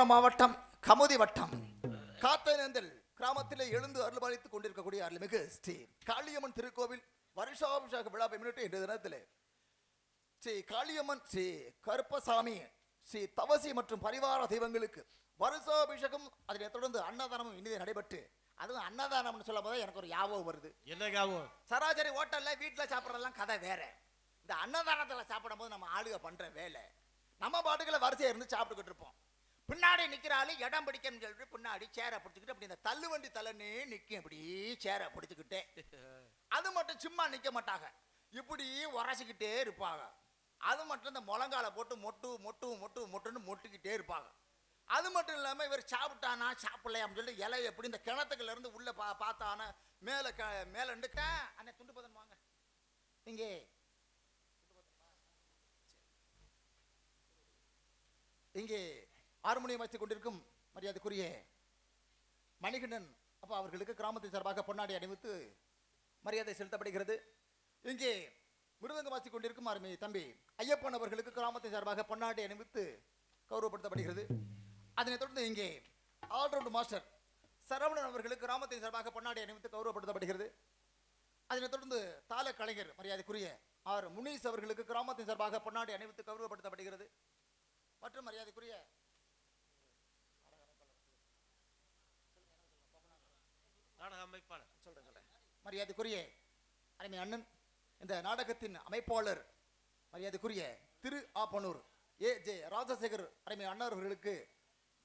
ராமநாதபுரம் மாவட்டம் கமுதி வட்டம் காத்தனேந்தல் கிராமத்திலே எழுந்து அருள்பாலித்துக் கொண்டிருக்கக்கூடிய அருள்மிகு ஸ்ரீ காளியம்மன் திருக்கோவில் வருஷாபிஷேக விழாவை முன்னிட்டு இன்றைய தினத்திலே ஸ்ரீ காளியம்மன், ஸ்ரீ கருப்பசாமி, ஸ்ரீ தவசி மற்றும் பரிவார தெய்வங்களுக்கு வருஷாபிஷேகம், அதனைத் தொடர்ந்து அன்னதானமும் இனிதே நடைபெற்று, அதுவும் அன்னதானம்னு சொல்லும் போது எனக்கு ஒரு ஞாபகம் வருது. என்ன ஞாபகம்? சராசரி ஹோட்டல்ல வீட்டுல சாப்பிடறதெல்லாம் கதை வேற. இந்த அன்னதானத்துல சாப்பிடும் போது நம்ம ஆளுக பண்ற வேலை, நம்ம பாட்டுகளை வரிசையா இருந்து சாப்பிட்டுக்கிட்டு இருப்போம். பின்னாடி நிக்கிற ஆளு இடம் பிடிக்கன்னு சொல்லிட்டு பின்னாடி சேரை பிடிச்சிக்கிட்டு அப்படி இந்த தள்ளு வண்டி தள்ளனே நிக்கும், இப்படி சேரை பிடிச்சுக்கிட்டே. அது மட்டும் சும்மா நிக்க மாட்டாங்க, இப்படி உரசிக்கிட்டே இருப்பாங்க. அது மட்டும் இந்த முழங்கால போட்டு மொட்டு மொட்டு மொட்டு மொட்டுன்னு மொட்டுக்கிட்டே இருப்பாங்க. அது மட்டும் இல்லாம இவர் சாப்பிட்டானா சாப்பிடலையா அப்படின்னு சொல்லி இலையை எப்படி இந்த கிணத்துக்குள்ள இருந்து உள்ள பார்த்தானா மேல மேல இருந்துட்டா அண்ணே துண்டு பதன் வாங்க இங்கே இங்கே ஹார்மோனியம் வைத்துக் கொண்டிருக்கும் மரியாதைக்குரிய மணிகண்டன் அப்பா அவர்களுக்கு கிராமத்தின் சார்பாக பொன்னாடி அணிவித்து மரியாதை செலுத்தப்படுகிறது. இங்கே மிருதங்கம் வாசிக் கொண்டிருக்கும் அருமை தம்பி ஐயப்பன் அவர்களுக்கு கிராமத்தின் சார்பாக பொன்னாடி அணிவித்து கௌரவப்படுத்தப்படுகிறது. அதனைத் தொடர்ந்து இங்கே ஆல்ரவுண்ட் மாஸ்டர் சரவணன் அவர்களுக்கு கிராமத்தின் சார்பாக பொன்னாடி அணிவித்து கௌரவப்படுத்தப்படுகிறது. அதனைத் தொடர்ந்து தாள கலைஞர் மரியாதைக்குரிய ஆர் முனீஸ் அவர்களுக்கு கிராமத்தின் சார்பாக பொன்னாடி அணிவித்து கௌரவப்படுத்தப்படுகிறது. மற்றும் மரியாதைக்குரிய மரியாதைக்குரிய அருமை அண்ணன், இந்த நாடகத்தின் அமைப்பாளர் மரியாதைக்குரிய திரு ஆப்பனூர் ஏ.ஜே. ராஜசேகர் அருமை அண்ணார்களுக்கு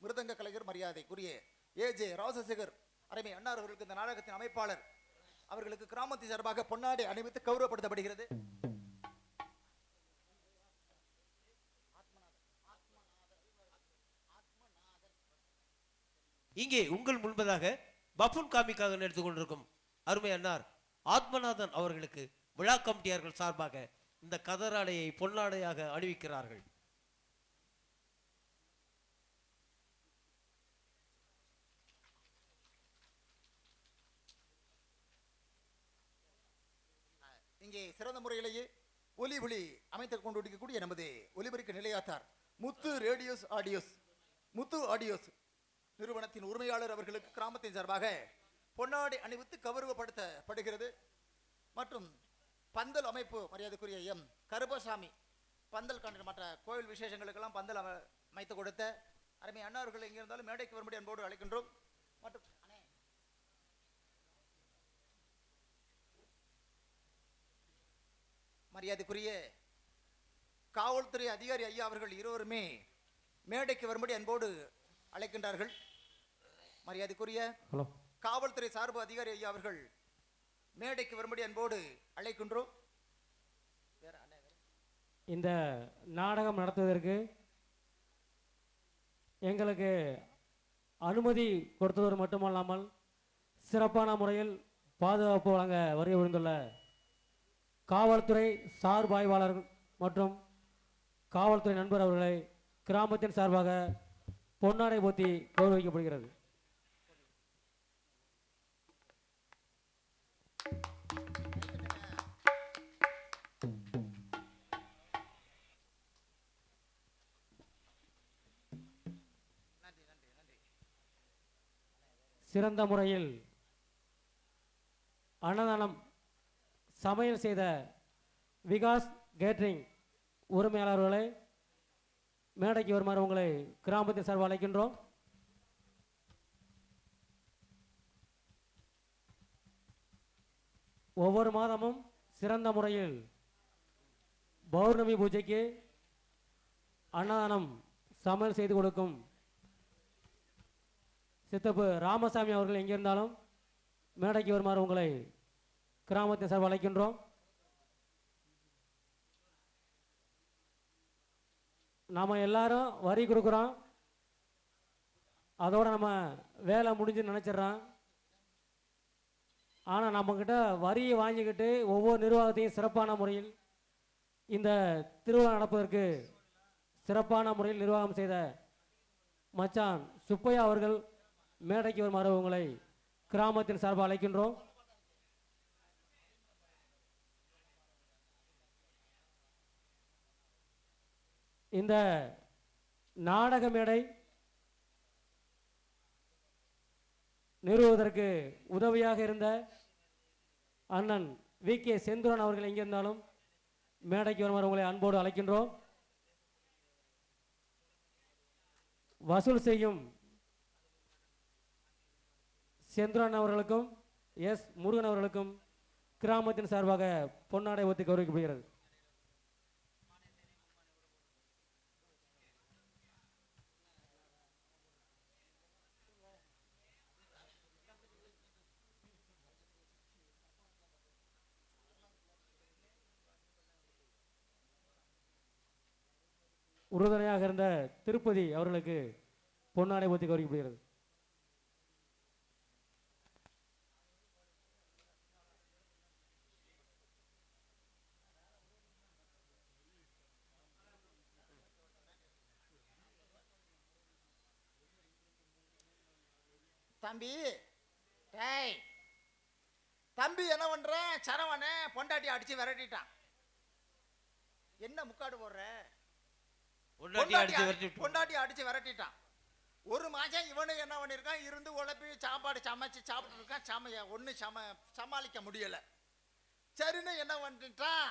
மிருதங்க கலைஞர் மரியாதைக்குரிய ஏ.ஜே. ராஜசேகர் அருமை அண்ணார்களுக்கு இந்த நாடகத்தின் அமைப்பாளர் அவர்களுக்கு கிராமத்தின் சார்பாக பொன்னாடை அணிவித்து கௌரவப்படுத்தப்படுகிறது. இங்கே உங்கள் முன்பதாக பஃபூன் காமிக்காக நடந்து கொண்டிருக்கும் அருமை அன்னார் ஆத்மநாதன் அவர்களுக்கு விழா கமிட்டியார்கள் சார்பாக இந்த கதராடையை பொன்னாடையாக அணிவிக்கிறார்கள். இங்கே சிறந்த முறையிலேயே ஒலி ஒளி அமைத்துக் கொண்டிருக்கக்கூடிய நமது ஒலிபெருக்க நிலையாத்தார் முத்து ரேடியோஸ் ஆடியோஸ், முத்து ஆடியோஸ் நிறுவனத்தின் உரிமையாளர் அவர்களுக்கு கிராமத்தின் சார்பாக பொன்னாடை அணிவித்து கௌரவப்படுத்தப்படுகிறது. மற்றும் பந்தல் அமைப்பு மரியாதைக்குரிய எம் கருப்பசாமி, பந்தல் கண்ட மற்ற கோயில் விசேஷங்களுக்கெல்லாம் பந்தல் அமைத்து கொடுத்த அருமை அண்ணாவர்கள் எங்கே இருந்தாலும் மேடைக்கு வரும்படி அன்போடு அழைக்கின்றோம். மற்றும் மரியாதைக்குரிய காவல்துறை அதிகாரி ஐயா அவர்கள் இருவருமே மேடைக்கு வரும்படி அன்போடு அழைக்கின்றார்கள். மரியாதைக்குரிய காவல்துறை சார்பு அதிகாரி ஐயா அவர்கள் மேடைக்கு வரும்படி அன்போடு அழைக்கின்றோம். இந்த நாடகம் நடத்துவதற்கு எங்களுக்கு அனுமதி கொடுத்ததோடு மட்டுமல்லாமல் சிறப்பான முறையில் பாதுகாப்பு வழங்க வருகை புரிந்துள்ள காவல்துறை சார்பு ஆய்வாளர் மற்றும் காவல்துறை நண்பர் அவர்களை கிராமத்தின் சார்பாக பொன்னாடை போத்தி கௌரவிக்கப்படுகிறது. சிறந்த முறையில் அன்னதானம் சமையல் செய்த விகாஸ் கேட்ரிங் உரிமையாளர்களை மேடைக்கு வருமாறு உங்களை கிராமத்தின் சார்பாக அழைக்கின்றோம். ஒவ்வொரு மாதமும் சிறந்த முறையில் பௌர்ணமி பூஜைக்கு அன்னதானம் சமையல் செய்து கொடுக்கும் சித்தப்பு ராமசாமி அவர்கள் எங்கிருந்தாலும் மேடைக்கு வருமாறு உங்களை கிராமத்தின் சார்பாக அழைக்கின்றோம். நாம் எல்லாரும் வரி கொடுக்குறோம், அதோடு நம்ம வேலை முடிஞ்சுன்னு நினச்சிட்றோம். ஆனால் நம்மக்கிட்ட வரியை வாங்கிக்கிட்டு ஒவ்வொரு நிர்வாகத்தையும் சிறப்பான முறையில் இந்த திருவிழா நடப்பதற்கு சிறப்பான முறையில் நிர்வாகம் செய்த மச்சான் சுப்பையா அவர்கள் மேடைக்கு வருமாறு உங்களை கிராமத்தின் சார்பாக அழைக்கின்றோம். இந்த நாடக மேடை நிறுவுவதற்கு உதவியாக இருந்த அண்ணன் வி.கே. செந்தூரன் அவர்கள் எங்கே இருந்தாலும் மேடைக்கு வருமாறு உங்களை அன்போடு அழைக்கின்றோம். வசூல் செய்யும் செந்தூரன் அவர்களுக்கும் எஸ். முருகன் அவர்களுக்கும் கிராமத்தின் சார்பாக பொன்னாடை ஒத்தி கௌரவிக்கப்படுகிறது. உறுதுணையாக இருந்த திருப்பதி அவர்களுக்கு பொன்னாடை ஒத்தி கௌரவிக்கப்படுகிறது. தம்பி டேய் தம்பி என்ன பண்றேன்? சரவணே பொண்டாட்டி அடிச்சு விரட்டிட்டான். என்ன முக்காடு போடுற? பொண்டாட்டி அடிச்சு விரட்டிட்டான். ஒரு மாசம் இவனு என்ன பண்ணிருக்கான்? இருந்து உழப்பி சாப்பாடு சமைச்சு சாப்பிட்டு இருக்கான். ஒண்ணு சமாளிக்க முடியல. சரின்னு என்ன பண்ணிட்டான்?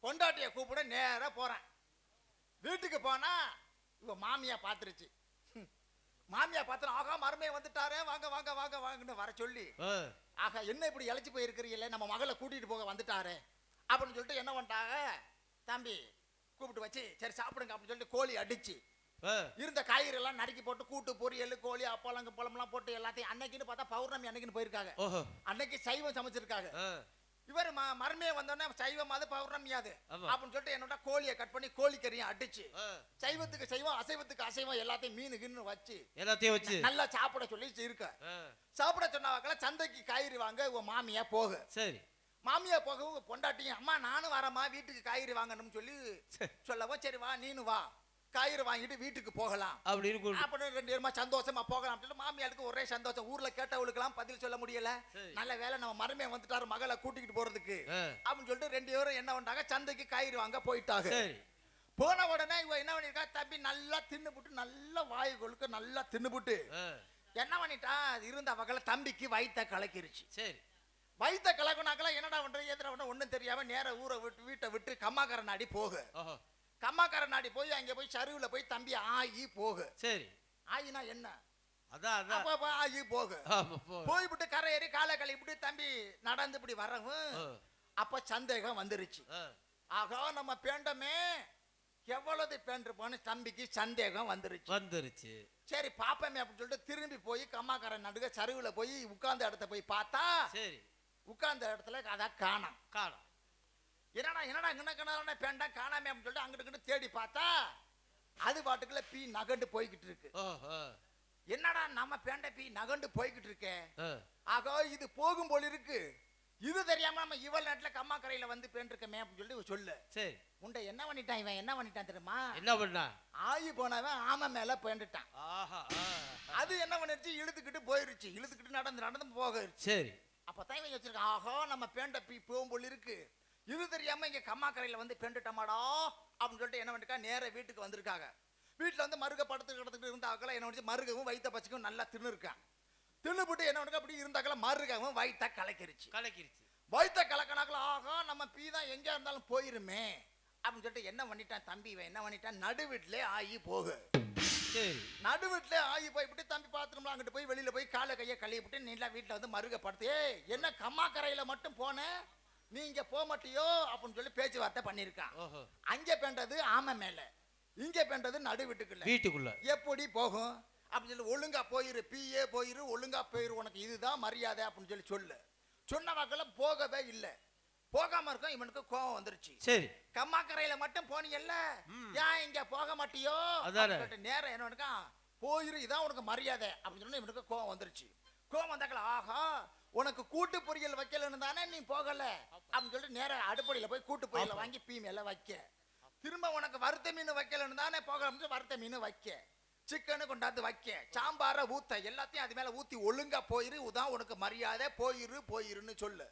பொண்டாட்டிய கூப்பிட நேரா போறேன். வீட்டுக்கு போனா இவ மாமியா பாத்துருச்சு. மாமியா பார்த்தா ஆகா மருமையை வந்துட்டாரே, வாங்க வாங்க வாங்க வாங்கன்னு வர சொல்லி, ஆகா என்ன இப்படி இழைச்சி போயிருக்கிறீங்களே, நம்ம மகளை கூட்டிட்டு போக வந்துட்டாரே அப்படின்னு சொல்லிட்டு என்ன பண்ணிட்டாங்க? தம்பி கூப்பிட்டு வச்சு சரி சாப்பிடுங்க அப்படின்னு சொல்லிட்டு கோழி அடிச்சு இருந்த காய்கறி எல்லாம் நறுக்கி போட்டு கூட்டு பொரியல் கோழி அப்பளம் பழம்லாம் போட்டு எல்லாத்தையும் அன்னைக்குன்னு பார்த்தா பௌர்ணமி அன்னைக்குன்னு போயிருக்காங்க. அன்னைக்கு சைவம் சமைச்சிருக்காங்க. இவர் மருமையை வந்தோடனே சைவம் அது பௌர்ணமியாது அப்படின்னு சொல்லிட்டு என்னோட கோழியை கட் பண்ணி கோழிக்கறியும் அடிச்சு சைவத்துக்கு சைவம் அசைவத்துக்கு அசைவம் எல்லாத்தையும் மீனு கின்னு வச்சு எல்லாத்தையும் வச்சு நல்லா சாப்பிட சொல்லி இருக்க. சாப்பிட சொன்னாக்கல சந்தைக்கு காய்கறி வாங்க உங்க மாமியா போக. சரி மாமியா போக பொண்டாட்டியும் அம்மா நானும் வரமா வீட்டுக்கு காய்கறி வாங்கணும்னு சொல்லி சொல்லவும் சரி வா நீனு வா காய்கறி வாங்கிட்டு வீட்டுக்கு போகலாம் அப்படின்னு 2 பேருமா சந்தோஷமா போகலாம். மாமியாருக்கு ஒரே சந்தோஷம். ஊர்ல கேட்டவளுக்கெல்லாம் பதில் சொல்ல முடியல. நல்ல வேலை நம்ம மருமையை வந்துட்டாரு மகளை கூட்டிக்கிட்டு போறதுக்கு அப்படின்னு சொல்லிட்டு 2 பேரும் என்ன பண்ணாங்க? சந்தைக்கு காய்கறி வாங்க போயிட்டாங்க. போன உடனே இவ என்ன பண்ணிருக்கா? தம்பி நல்லா தின்னுபுட்டு நல்லா வாய் கொழுக்க நல்லா தின்னுபுட்டு என்ன பண்ணிட்டா? இருந்த வகையில தம்பிக்கு வயிற்ற கலக்கிருச்சு. சரி வயிற்ற கலக்குனாக்கெல்லாம் என்னடா பண்றது எதிர ஒண்ணும் தெரியாம நேர ஊரை விட்டு வீட்டை விட்டு கம்மாக்கார நாடி போக. கம்மாக்கார நாடி போய் அங்க போய் சருவுல போய் தம்பி ஆகி போக. சரி ஆயினா என்ன? ஆகி போக போய்விட்டு கரை ஏறி காலை கழிவிட்டு தம்பி நடந்து இப்படி வரவும் அப்ப சந்தேகம் வந்துருச்சு. ஆகா நம்ம பேண்டமே எவ்வளவு பேண்டிருப்போன்னு தம்பிக்கு சந்தேகம் வந்துருச்சு. சரி பாப்பமே அப்படின்னு சொல்லிட்டு திரும்பி போய் கம்மாக்கார நடுக சருவுல போய் உட்கார்ந்த இடத்த போய் பார்த்தா சரி உட்கார்ந்த இடத்துல அதான் காணோம். என்னடா இங்க பேண்டா காணாமே அப்படின்னு சொல்லிட்டு அங்கிட்டு தேடி பார்த்தா அது பாட்டுக்குள்ள பீ நகண்டு போய்கிட்டு இருக்கு. என்னடா நம்ம பேண்ட பீ நகண்டு போய்கிட்டு இருக்கே, ஆகோ இது போகும் போல இருக்கு. இது தெரியாம நம்ம இவள் நாட்டுல கம்மாக்கரையில வந்து பேண்டிருக்கமே அப்படின்னு சொல்லி சொல்லு. சரி உண்டை என்ன பண்ணிட்டான்? இவன் என்ன பண்ணிட்டான் தெரியுமா? என்ன பண்ணா? ஆகி போனவன் ஆமை மேல பேண்டுட்டான். அது என்ன பண்ணிருச்சு? இழுத்துக்கிட்டு போயிருச்சு. இழுத்துக்கிட்டு நடந்து போகிருச்சு. சரி அப்பதான் இவன் வச்சிருக்கான். ஆகோ நம்ம பேண்ட பீ போகும் போல இருக்கு. இது தெரியாம இங்க கம்மாக்கரையில வந்து பெண்டுட்டமாடா அப்படின்னு சொல்லிட்டு என்ன பண்ணிருக்கா? நேர வீட்டுக்கு வந்திருக்காங்க. வீட்டுல வந்து மருக படுத்து கிடத்துட்டு இருந்தாக்கல என்ன பண்ணி மருகவும் வயிற்ற பச்சுக்கும் நல்லா தின்னு இருக்கான். தின்னுபுட்டு என்ன பண்ணா? அப்படி இருந்தாக்கல மருகவும் வயிற்ற கலக்கிருச்சு. வயிற்ற கலக்கினாக்கல ஆகா நம்ம பீ தான் எங்க இருந்தாலும் போயிருமே அப்படின்னு சொல்லிட்டு என்ன பண்ணிட்டான் தம்பி? இவன் என்ன பண்ணிட்டான்? நடுவீட்டிலே ஆகி போக. நடுவீட்டிலே ஆகி போய்விட்டு தம்பி பாத்ரூம்ல அங்கிட்டு போய் வெளியில போய் காலை கையை கழுவி விட்டு நீங்களா வீட்டுல வந்து மருக படுத்து என்ன கம்மாக்கரையில மட்டும் போன நீ இங்க போக மாட்டியோ அப்படின்னு சொல்லி பேச்சுவார்த்தை பண்ணிருக்கான். அங்க பெண்டது ஆமை மேல, இங்க பெண்டது நடு வீட்டுக்குள்ள எப்படி போகும் அப்படின்னு சொல்லி ஒழுங்கா போயிரு பீயே போயிரு ஒழுங்கா போயிரு உனக்கு இதுதான் மரியாதை அப்படின்னு சொல்லி சொல்லு. சொன்ன வாக்குல போகவே இல்லை. போகாம இருக்கும். இவனுக்கு கோபம் வந்துருச்சு. சரி கம்மாக்கரையில மட்டும் போனீங்கல்ல ஏன் இங்க போக மாட்டியோ நேரம் என்ன போயிரு இதான் உனக்கு மரியாதை அப்படின்னு சொன்னா இவனுக்கு கோபம் வந்துருச்சு. கோபம் வந்தாக்கல ஆஹா உனக்கு கூட்டு பொரியல் வைக்கலன்னு தானே நீ போகல அப்படின்னு சொல்லிட்டு நேர அடுப்படியில போய் கூட்டு பொரியல் வாங்கி பீ மேல வைக்க. திரும்ப உனக்கு வறுத்த மீன் வைக்கலன்னு தானே போக வறுத்த மீன் வைக்க. சிக்கனு கொண்டாந்து வைக்க. சாம்பார ஊத்த எல்லாத்தையும் அது மேல ஊத்தி ஒழுங்கா போயிரு இதான் உனக்கு மரியாதை போயிருன்னு சொல்லு.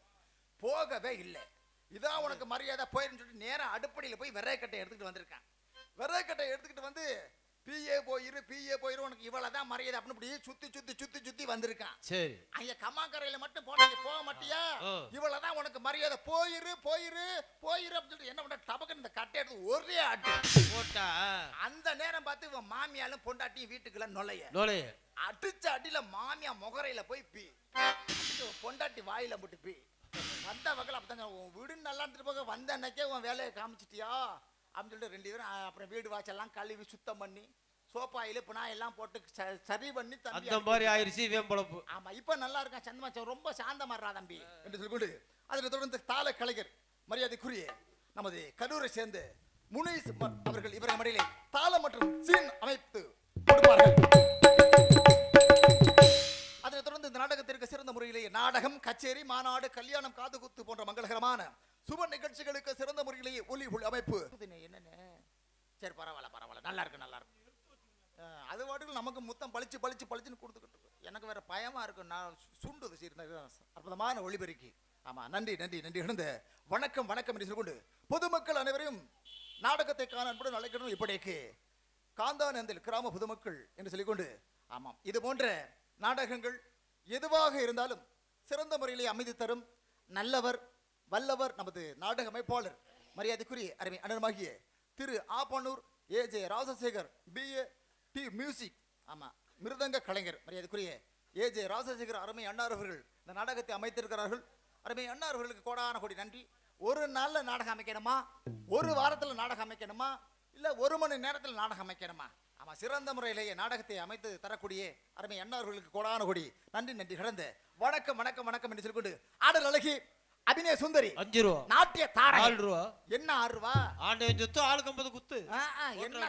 போகவே இல்லை. இதான் உனக்கு மரியாதை போயிருன்னு சொல்லிட்டு நேரம் அடுப்படியில போய் விறகு கட்டை எடுத்துக்கிட்டு வந்திருக்கான். விறகு கட்டை எடுத்துக்கிட்டு வந்து பிஏ போயிரு உனக்கு இவ்வளவுதான் மரியாதை அப்படின்னு இப்படி சுத்தி வந்திருக்கான். சரி. ஐயா கம்மாக்கரையில மட்டும் போக மாட்டியா? இவ்வளவுதான் உனக்கு மரியாதை, போயிரு அப்படின்னு சொல்லிட்டு என்ன பண்ண டபக்கு இந்த கட்டை எடுத்து ஒரே ஆட்டு போட்டா அந்த நேரம் பார்த்து இவன் மாமியாலும் பொண்டாட்டியும் வீட்டுக்குள்ள நுழைய அடிச்ச அடியில மாமியா முகரையில போய் பீ, பொண்டாட்டி வாயில போட்டு பீ. வந்த வகையில் அப்பதாங்க உன் வீடு நல்லா இருந்துட்டு போக வந்த அன்னைக்கே உன் வேலையை காமிச்சிட்டியா அப்படின்னு சொல்லிட்டு 2 பேரும் அப்புறம் வீடு வாசல்லாம் கழுவி சுத்தம் பண்ணி சோப்பாயில இப்ப நான் எல்லாம் போட்டு சரி பண்ணி தம்பி அந்த மாதிரி ஆயிருச்சு வேம்பளப்பு. ஆமா இப்ப நல்லா இருக்கான் சந்தமாச்சம், ரொம்ப சாந்தமாடுறா தம்பி என்று சொல்லிக்கொண்டு அதில் தொடர்ந்து தாள கலைஞர் மரியாதைக்குரிய நமது கல்லூரை சேர்ந்த முனீஸ் அவர்கள் இவர்கள் மடியிலே தாளம் மற்றும் சீன் அமைத்து கொடுப்பார்கள். அதனைத் தொடர்ந்து இந்த நாடகத்திற்கு சிறந்த முறையிலேயே நாடகம், கச்சேரி, மாநாடு, கல்யாணம், காதுகுத்து போன்ற மங்களகரமான சுப நிகழ்ச்சிகளுக்கு சிறந்த முறையிலேயே ஒலி அமைப்பு. என்னன்னு சரி பரவாயில்ல நல்லா இருக்கு. அது வாட்டுக்கு நமக்கு முத்தம் பளிச்சுன்னு கொடுத்துக்கிட்டு இருக்கு. எனக்கு வேற பயமா இருக்கு, நான் சுண்டுது சீர்ந்த அற்புதமான ஒளிபெருக்கி. ஆமா நன்றி இழந்த வணக்கம் என்று சொல்லிக்கொண்டு பொதுமக்கள் அனைவரையும் நாடகத்தை காண அன்புடன் அழைக்கணும். இப்படிக்கு காந்தானந்தில் கிராம பொதுமக்கள் என்று சொல்லிக்கொண்டு ஆமாம் இது போன்ற நாடகங்கள் எதுவாக இருந்தாலும் சிறந்த முறையிலே அமைதி தரும் நல்லவர் வல்லவர் நமது நாடக அமைப்பாளர் மரியாதைக்குரிய அருமை அண்ணனுமாகிய Thiru Appanur A J Rajasekar BA music ஆமா மிருதங்க கலைஞர் மரியாதைக்குரிய ஏஜே ராஜசேகர் அருமை அண்ணார் அவர்கள் இந்த நாடகத்தை அமைத்திருக்கிறார்கள். அருமை அண்ணார் அவர்களுக்கு கோடான கோடி நன்றி. ஒரு நாள்ல நாடகம் அமைக்கணுமா, ஒரு வாரத்தில் நாடகம் அமைக்கணுமா, இல்ல 1 மணி நேரத்தில் நாடகம் அமைக்கணுமா? ஆமா சிறந்த முறையிலேயே நாடகத்தை அமைத்து தரக்கூடிய அருமை அண்ணார்களுக்கு கோடான கோடி நன்றி கடந்த வணக்கம் என்று சொல்லிக்கொண்டு ஆடல் அழகி அபிநய சுந்தரி 5 ரூபா, நாட்டிய தாரை 4 ரூபா, என்ன 6 ரூபா ஆண்டவன் சொத்து ஆளுக்கு 50 குத்து. என்ன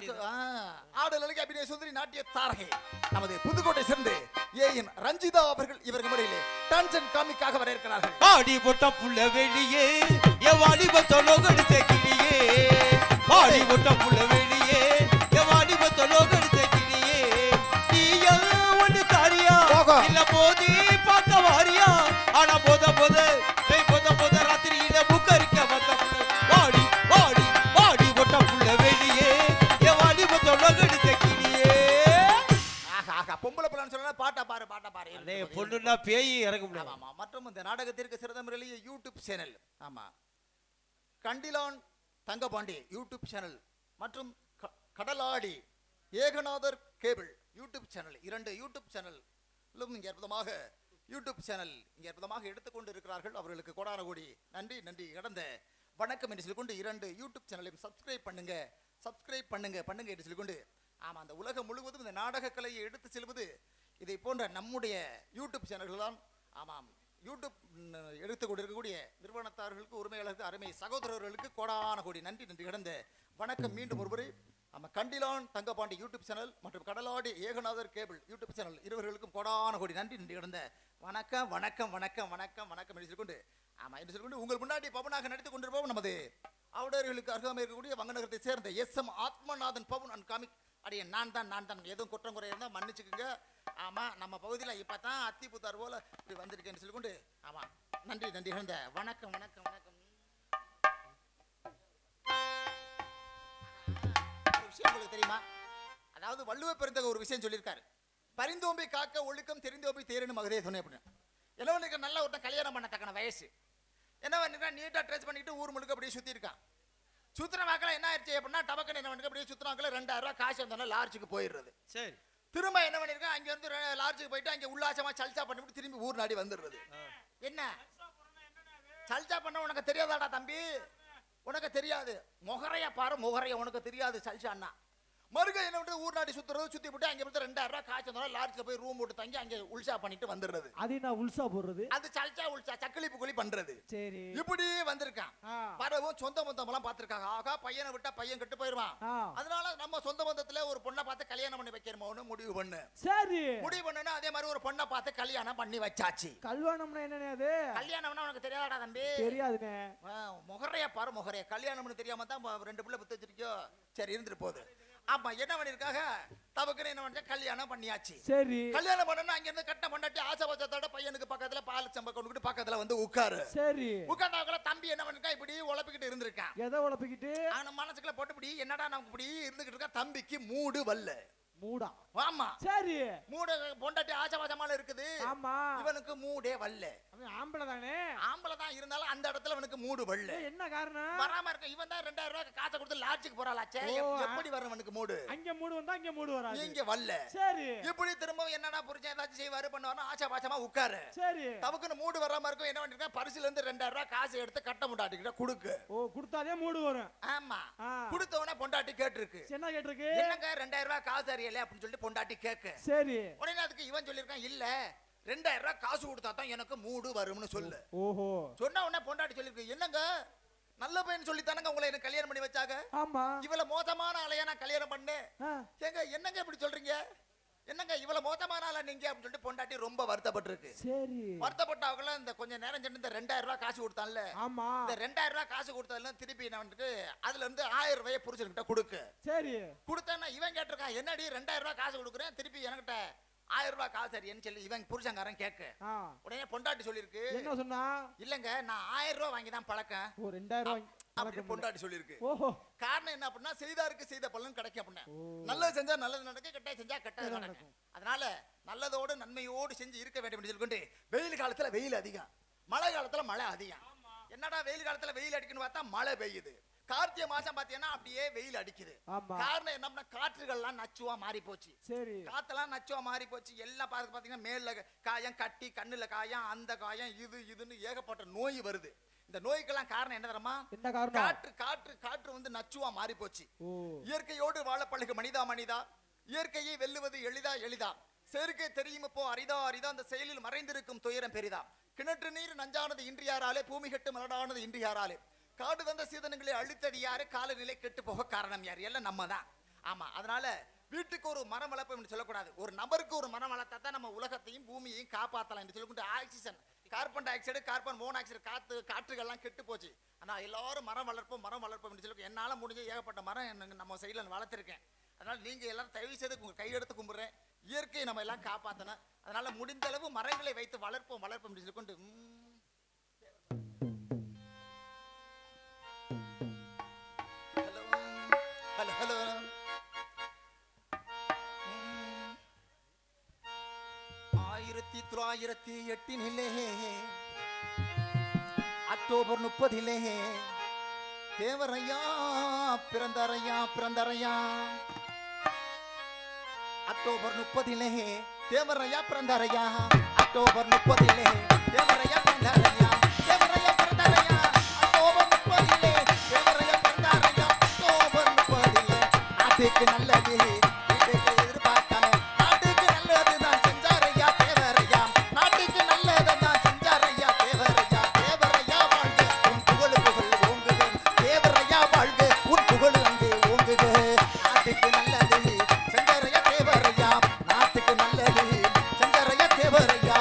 ஆடல் அழகி அபிநய சுந்தரி நாட்டிய தாரகை நமது புதுக்கோட்டை சேர்ந்து ஏஎன் ரஞ்சிதா அவர்கள் இவர்கள் முறையிலே டன்சன் காமிக்காக வர இருக்கிறார்கள். ஆடி போட்ட புள்ள வெளியே எவாடி பத்தலோகடு தேக்கினியே, ஆடி போட்ட புள்ள வெளியே எவாடி பத்தலோகடு தேக்கினியே, நீ ஒன்னு தாரியா இல்ல போதி பார்க்க வாரியா, ஆனா போத ராத்திரியில புக்கரிக்க வந்த வாடி போட்ட புள்ள வெளியே எவாடி பத்தலோகடு தேக்கினியே. பொம்பளை பிள்ளைன்னு சொன்னா பாட்டா பாரு அதே பொண்ணுன்னா பேய் இறங்க முடியாது. ஆமா மற்றும் இந்த நாடகத்திற்கு சிறந்த முறையிலேயே யூடியூப் சேனல் ஆமா கண்டிலான் தங்கபாண்டி யூடியூப் சேனல் மற்றும் Kadaladi Ekanathar cable YouTube channel 2 YouTube சேனலும் இங்கே அற்புதமாக எடுத்துக்கொண்டு இருக்கிறார்கள். அவர்களுக்கு கோடான கோடி நன்றி கடந்த வணக்கம் என்று சொல்லிக்கொண்டு 2 யூடியூப் சேனலையும் சப்ஸ்கிரைப் பண்ணுங்க என்று சொல்லிக்கொண்டு ஆமா அந்த உலகம் முழுவதும் இந்த நாடக கலையை எடுத்து செல்வது இதை போன்ற நம்முடைய யூடியூப் சேனல்கள் தான். ஆமாம் யூடியூப் எடுத்துக் கொண்டிருக்கக்கூடிய நிறுவனத்தார்களுக்கு உரிமையாளர்களுக்கு அருமை சகோதரர்களுக்கு கோடான கோடி நன்றி கடந்த வணக்கம் மீண்டும் ஒருமுறை நம்ம கண்டிலான் தங்கபாண்டி யூடியூப் சேனல் மற்றும் Kadaladi Ekanathar cable YouTube channel இருவர்களுக்கும் கோடான கோடி நன்றி கடந்த வணக்கம் என்று சொல்லிக்கொண்டு ஆமா என்று சொல்லிக்கொண்டு உங்கள் முன்னாடி பவனாக நடித்துக் கொண்டிருப்போம் நமது ஆவுடையர்களுக்கு அருகாமை இருக்கக்கூடிய வங்கநகரத்தை சேர்ந்த SM Athmanathan Pavan and comic அடைய நான் தான் எதுவும் குற்றம் குறை இருந்தால் மன்னிச்சுக்குங்க. ஆமா நம்ம பகுதியில் இப்பதான் அத்தி புத்தார் போல இப்படி வந்திருக்கேன்னு சொல்லிக்கொண்டு ஆமா நன்றி கடந்த வணக்கம் விஷயம் உங்களுக்கு தெரியுமா? அதாவது வள்ளுவ பெருந்தக ஒரு விஷயம் சொல்லியிருக்காரு, பரிந்தோம்பி காக்க ஒழுக்கம் தெரிந்தோம்பி தேரணும் மகதே துணை அப்படின்னு. என்ன நல்ல ஒருத்தன் கல்யாணம் பண்ண தக்கன வயசு என்ன பண்ணிருக்கா, நீட்டா ட்ரெஸ் பண்ணிட்டு ஊர் முழுக்க அப்படியே சுத்தி இருக்கான். சுத்தின வாக்கில் என்ன ஆயிடுச்சு அப்படின்னா டபக்கன் என்ன பண்ணிருக்க அப்படியே சுத்தின வாக்கில் 2000 ரூபாய் காசு வந்தாலும் லார்ஜுக்கு போயிடுறது. சரி திரும்ப என்ன பண்ணிருக்கா அங்க வந்து லார்ஜுக்கு போயிட்டு அங்க உல்லாசமா சல்சா பண்ணிவிட்டு திரும்பி ஊர் நாடி வந்துடுறது. என்ன சல்சா பண்ண உனக்கு தெரியாதாடா தம்பி, உனக்கு தெரியாது. முகரைய பாரு முகரைய, உனக்கு தெரியாது சல்சான்னா. மறுக்க என்ன பண்ணுறது ஊர் நாடி சுத்தி போட்டு அங்க வந்து 2000 ரூபாய் காசு வந்தாலும் லார்ஜ்ல போய் ரூம் போட்டு தங்கி அங்க உல்சா பண்ணிட்டு வந்துடுறது. அது நான் உல்சா போடுறது, அது சல்சா உல்சா சக்கிலி புக்குலி பண்றது. சரி இப்படி வந்திருக்கான். பரவும் சொந்த பந்தம் எல்லாம் பாத்துருக்காங்க. ஆகா பையனை விட்டா பையன் கெட்டு போயிருவான், அதனால நம்ம சொந்த பந்தத்துல ஒரு பொண்ணை பார்த்து கல்யாணம் பண்ணி வைக்கிறோம்னு முடிவு பண்ணு. சரி முடிவு பண்ணுனா அதே மாதிரி ஒரு பொண்ணை பார்த்து கல்யாணம் பண்ணி வச்சாச்சு. கல்யாணம்னா என்னன்னு அது? கல்யாணம்னா உனக்கு தெரியாதடா தம்பி? தெரியாதுங்க. முகரைய பாரு முகரைய, கல்யாணம்னு தெரியாம தான் 2 பிள்ளை பெத்து வச்சிருக்கியோ. சரி இருந்துட்டு போகுது. ஆமா என்ன பண்ணிருக்காங்க தவக்குன்னு என்ன பண்ண கல்யாணம் பண்ணியாச்சு. சரி கல்யாணம் பண்ணனும் அங்க இருந்து கட்ட பொண்டாட்டி ஆசைப்பட்டதோட பையனுக்கு பக்கத்துல பால் சம்ப கொண்டுட்டு பக்கத்துல வந்து உட்காரு. சரி உட்கார்ந்தாங்கள தம்பி என்ன பண்ணிருக்கான் இப்படி உலப்பிக்கிட்டு இருந்திருக்கான். எதை உழப்பிக்கிட்டு அவன் மனசுக்குள்ள போட்டு இப்படி என்னடா நமக்கு இப்படி இருந்துகிட்டு இருக்கா தம்பிக்கு மூடு வல்ல. மூடா ஆமா சரி மூடு பொண்டாட்டி ஆசைவாசமால இருக்குது. ஆமா இவனுக்கு மூடே வல்ல. அவன் ஆம்பளை தானே ஆம்பளை தான் இருந்தாலும் அந்த இடத்துல இவனுக்கு மூடு வல்ல. என்ன காரணம் வராம இருக்க இவன் தான் 2000 ரூபாய் காசை கொடுத்து லாட்ஜுக்கு போறாளாச்சே. எப்படி வரும் அவனுக்கு மூடு? அங்க மூடு வந்தா அங்க மூடு வராது. இங்க வல்ல. சரி இப்படி திரும்ப என்னடா புரிஞ்சா ஏதாச்சும் செய்வாரு பண்ணுவாரு ஆசைவாசமா உட்காரு. சரி தவக்குன்னு மூடு வராம இருக்கும் என்ன பண்ணிருக்கா பரிசுல இருந்து 2000 ரூபாய் காசை எடுத்து கட்ட முட்டாட்டிக்கிட்ட குடுக்கு. ஓ குடுத்தாதே மூடு வரும். ஆமா ஆ. குடுத்த உடனே பொண்டாட்டி கேட்டிருக்கு. என்ன கேட்டிருக்கு? என்னங்க 2000 ரூபாய் காசு அறியல அப்படின்னு சொல்லிட்டு பொண்டாட்டி கேட்க. சரி உடனே அதுக்கு இவன் சொல்லிருக்கான் இல்ல 2000 ரூபாய் காசு கொடுத்தா தான் எனக்கு மூடு வரும்னு சொல்லு. ஓஹோ சொன்ன உடனே பொண்டாட்டி சொல்லிருக்கு என்னங்க நல்ல பையன் சொல்லி தானங்க உங்களை என்ன கல்யாணம் பண்ணி வச்சாங்க. ஆமா இவ்வளவு மோசமான ஆளையா நான் கல்யாணம் பண்ணேன். ஆ. ஏங்க என்னங்க இப்படி சொல்றீங்க? என்னங்க இவ்வளவு மோசமான ஆளா நீங்க அப்படின்னு சொல்லிட்டு பொண்டாட்டி ரொம்ப வருத்தப்பட்டிருக்கு. சரி வருத்தப்பட்டவங்கள இந்த கொஞ்ச நேரம் சென்று இந்த 2000 ரூபாய் காசு கொடுத்தான்ல ஆமா இந்த 2000 ரூபாய் காசு கொடுத்ததுல திருப்பி நான் வந்துட்டு அதுல இருந்து 1000 ரூபாய் புருஷன்கிட்ட கொடுக்கு. சரி கொடுத்தேன்னா இவன் கேட்டிருக்கான் என்னடி 2000 ரூபாய் காசு கொடுக்குறேன் திருப்பி என்கிட்ட 1000 ரூபாய் காசு சரின்னு சொல்லி இவன் புருஷங்காரன் கேட்க. ஆ. உடனே பொண்டாட்டி சொல்லிருக்கு என்ன சொன்னா? இல்லங்க நான் 1000 ரூபாய் வாங்கி தான் பழக்கம் ஓ 2000 ரூபாய் அப்படி பொண்டாட்டி சொல்லிருக்கு. ஓஹோ காரணம் என்ன அப்படின்னா செய்தாருக்கு செய்த பலன் கிடைக்கும் அப்படின்னா நல்லது செஞ்சா நல்லது நடக்கும் கெட்டது செஞ்சா கெட்டது நடக்கும். அதனால நல்லதோடு நன்மையோடு செஞ்சு இருக்க வேண்டும் என்று சொல்லிட்டு வெயில் காலத்துல வெயில் அதிகம் மழை காலத்துல மழை அதிகம். என்னடா வெயில் காலத்துல வெயில் அடிக்கணும் பார்த்தா மழை பெய்யுது. கார்த்திகை மாசம் பாத்தீங்கன்னா அப்படியே வெயில் அடிக்குது. ஆமா காரணம் என்னன்னா காற்றுகள்லாம் நச்சுவா மாறி போச்சு. சரி காத்தெல்லாம் நச்சுவா மாறி போச்சு. எல்லாம் பாத்தீங்கன்னா மேல காயம் கட்டி கண்ணுல காயம் அந்த காயம் இதுன்னு ஏகப்பட்ட நோய் வருது. இந்த நோய்க்கெல்லாம் காரணம் என்ன தெரியுமா? என்ன காரணம்? காற்று காற்று காற்று வந்து நச்சுவா மாறி போச்சு. ஓ இயற்கையோடு வாழ பழகு மனிதா மனிதா இயற்கையை வெல்லுவது எளிதா எளிதா செயற்கை தெரியும் இப்போ அரிதா அரிதா அந்த செயலில் மறைந்திருக்கும் துயரம் பெரிதா. கிணற்று நீர் நஞ்சானது இன்றியாராலே பூமி கட்டு மலடானது இன்றியாராலே காடு வந்த சீதனங்களை அழித்தடி யாரு காலநிலை கெட்டு போக காரணம் யார்? எல்லாம் நம்ம தான். ஆமா அதனால வீட்டுக்கு ஒரு மரம் வளர்ப்போம் சொல்லக்கூடாது. ஒரு நபருக்கு ஒரு மரம் வளர்த்தா தான் நம்ம உலகத்தையும் பூமியையும் காப்பாற்றலாம் என்று சொல்லிட்டு oxygen carbon dioxide carbon monoxide காற்றுகள்லாம் கெட்டு போச்சு. ஆனா எல்லாரும் மரம் வளர்ப்போம் என்று சொல்லி என்னால முடிஞ்ச ஏகப்பட்ட மரம் நம்ம சைடில் வளர்த்திருக்கேன். அதனால நீங்க எல்லாரும் தயவு செய்து உங்க கையெடுத்து கும்பிடுறேன். இயற்கையை நம்ம எல்லாம் காப்பாற்றணும். அதனால முடிந்த அளவு மரங்களை வைத்து வளர்ப்போம் என்று சொல்லி கொண்டு ஹலோ ஹலோ 1908 அக்டோபர் 30 தேவரையா பிறந்தரையா அக்டோபர் 30 தேவரையா பிறந்தரையா அக்டோபர் 30 தேவரையா பிறந்தரையா அக்டோபர் 30 தேவரையா பிறந்தரையா அக்டோபர் 30 நாட்டுக்கு நல்லது வீட்டுக்கு எதிர்பார்த்தானே நாட்டுக்கு நல்லது தான் செஞ்சாரையா தேவரையா நாட்டுக்கு நல்லது தான் செஞ்சாரையா தேவரையா தேவரையா வாழ்க உன் புகழ் ஓங்குக தேவரையா வாழ்க உன் புகழ் அங்கே ஓங்குக நாட்டுக்கு நல்லது செஞ்சாரையா தேவரையா நாட்டுக்கு நல்லது செஞ்சாரையா தேவரையா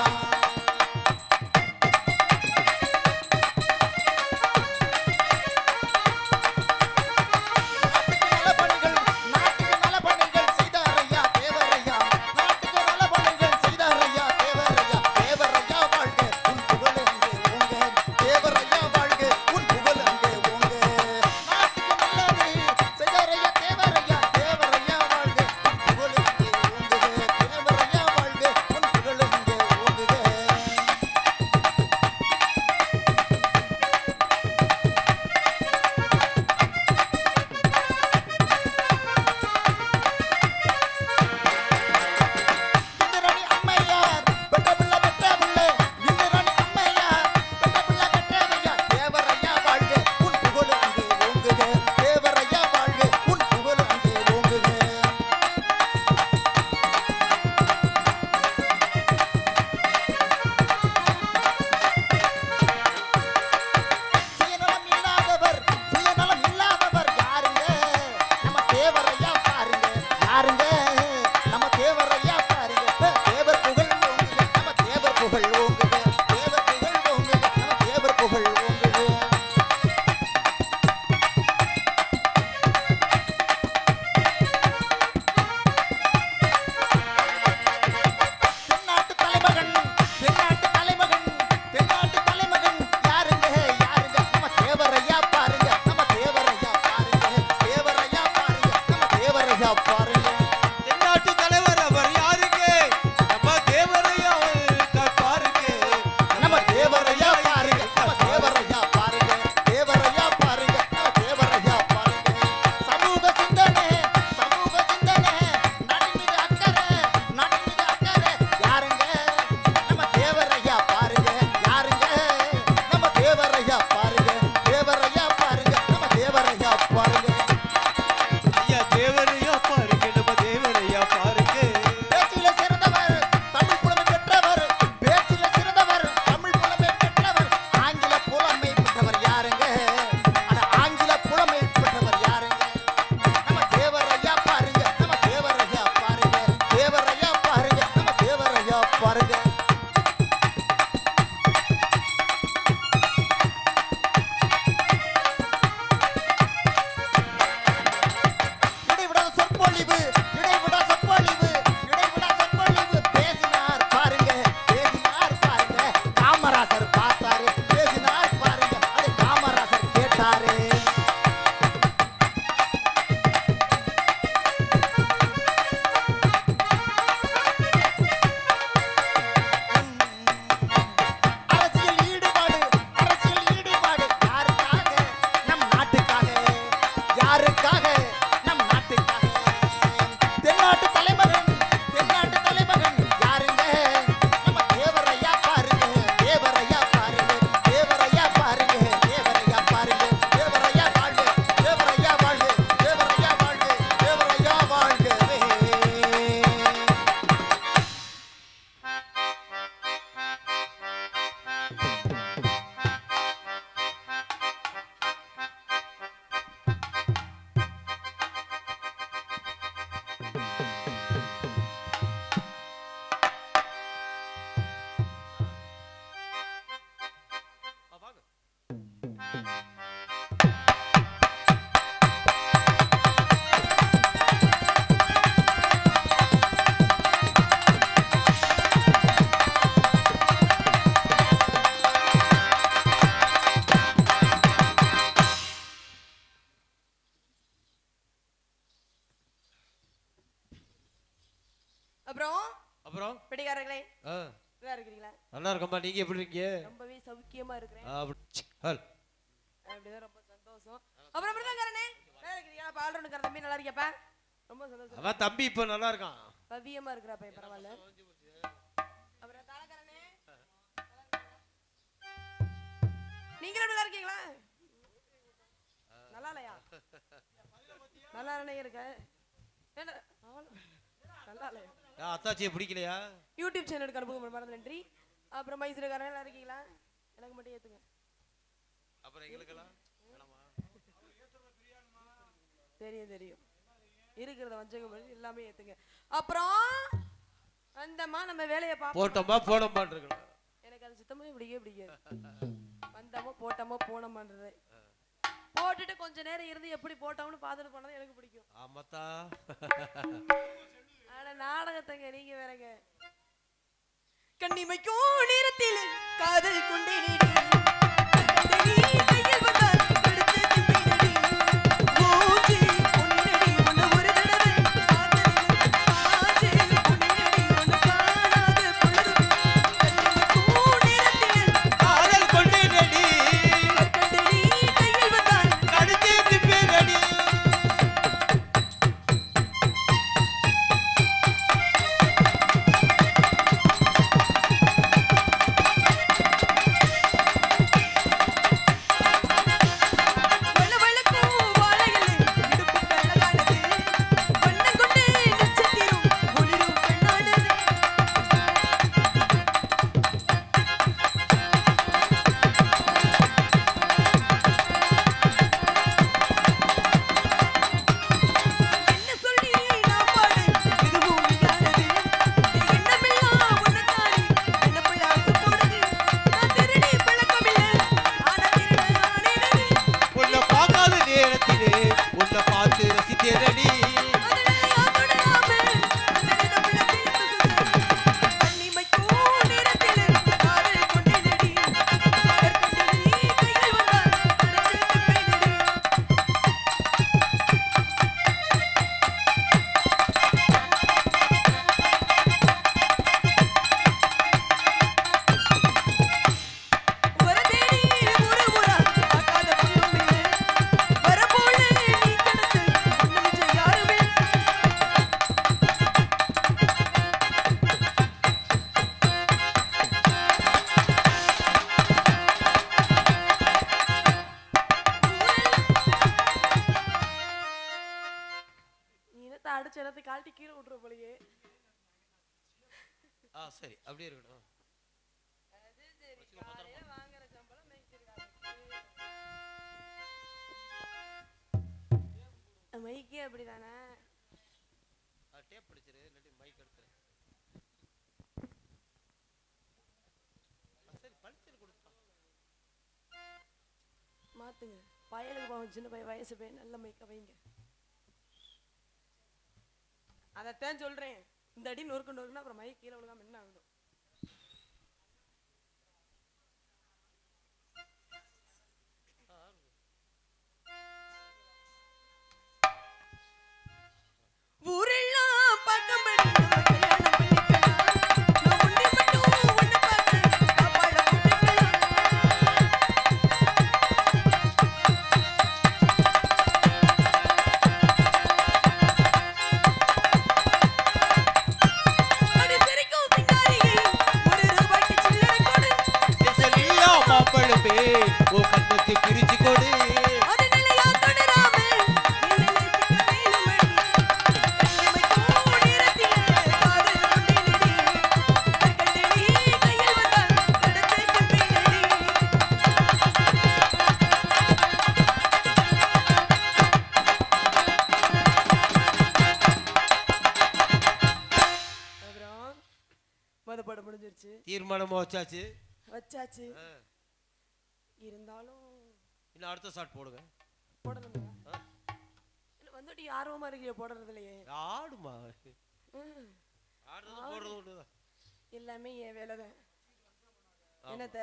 அப்புறம் அப்புறம் பிடிக்காரர்களே ஆ, நல்லா இருக்கிறீங்களா? நல்லா இருக்கம்மா. நீங்க எப்படி இருக்கீங்க? ரொம்பவே சௌக்கியமா இருக்கிறேன். ஹல். அப்படிதான் ரொம்ப சந்தோஷம். அப்புறம் அப்படிதான்காரனே நல்லா இருக்கிறீங்களா? அப்ப ஆல்ரவுண்டுக்கார தம்பி நல்லா இருக்கியாப்பா? ரொம்ப சந்தோஷம். அவன் தம்பி இப்ப நல்லா இருக்கான். பவியமா இருக்கிறாப்பா, பரவாயில்ல. அப்புறம் தாளக்காரனே நீங்களும் நல்லா இருக்கீங்களா? நல்லா இல்லையா? நல்லா தானே இருக்க? என்ன நல்லா இல்லையா? அத்தாச்சியை பிடிக்கலையா? யூடியூப் சேனலுக்கு அனுப்புங்க, மறந்து நன்றி. அப்புறம் மைசூர்காரன் நல்லா இருக்கீங்களா? எனக்கு மட்டும் ஏத்துங்க. அப்புறம் எங்களுக்கெல்லாம் தெரியும் தெரியும், இருக்கிறத வஞ்சகம் பண்ணி எல்லாமே ஏத்துங்க. அப்புறம் வந்தம்மா நம்ம வேலையை பார்ப்போம். போட்டோமா போனோமான்னு இருக்கலாம். எனக்கு அது சுத்தமே பிடிக்காது. வந்தமோ போட்டோமோ போனோமான்றது போட்டுட்டு கொஞ்ச நேரம் இருந்து எப்படி போட்டோம்னு பார்த்துட்டு போனது எனக்கு பிடிக்கும். ஆமாத்தா. ஆனா நாடகத்தைங்க நீங்க வேறங்க. கண்ணிமைக்கும் நேரத்தில் காதல் கொண்டே நீடி கையில் வந்தால் எடுத்து திப்பினடி மூச்சு பொன்னடி உன்னை ஒரு தடவை பார்த்ததில்லை மூச்சு பொன்னடி உன்னை காணாத பொழுது கண்ணிமைக்கும் நேரத்தில் காதல் கொண்டே நடி கண்டடி கையில் வந்தால் கடிச்சே திப்பே நடி. உன்னை பார்க்காத நேரத்திலே உன்னை பார்த்து ரசித்தேனடி. அடிச்ச இடத்தை கால்ட்டி கீழே விட்டுற போலயே. சரி அப்படியே இருக்கட்டும். மைக்கே அப்படிதானே? டேப் பிடிச்சிரு, இல்லாட்டி மைக் எடுத்துரு. சரி பல்சர் கொடுத்தா மாத்துங்க. பயலுக்கு போவோம், சின்ன பையன் வயசு பையன், நல்ல மைக்க வைங்க. அதைத்தான் சொல்றேன். இந்த அடி நொறுக்கு நொறுக்குன்னா அப்புறம் மைக் கீழே விழுகாம என்ன ஆகணும்? ஊரெல்லாம் பக்கம் மாம்பழமே ஓ கண்ணத்தை பிரிச்சு கொடு. மதப்படம் முடிஞ்சிருச்சு. தீர்மானமா வச்சாச்சு. வச்சாச்சு. இருந்தாலும் இன்னும் அடுத்த ஷாட் போடுங்க. போடணுமா? இல்ல வந்துட்டு ஆர்வமா இருக்கிய போடுறதுலயே. ஆடுமா ம். ஆடுறது போடுறது ஒண்ணுதான். எல்லாமே என் வேலை தான். என்னத்த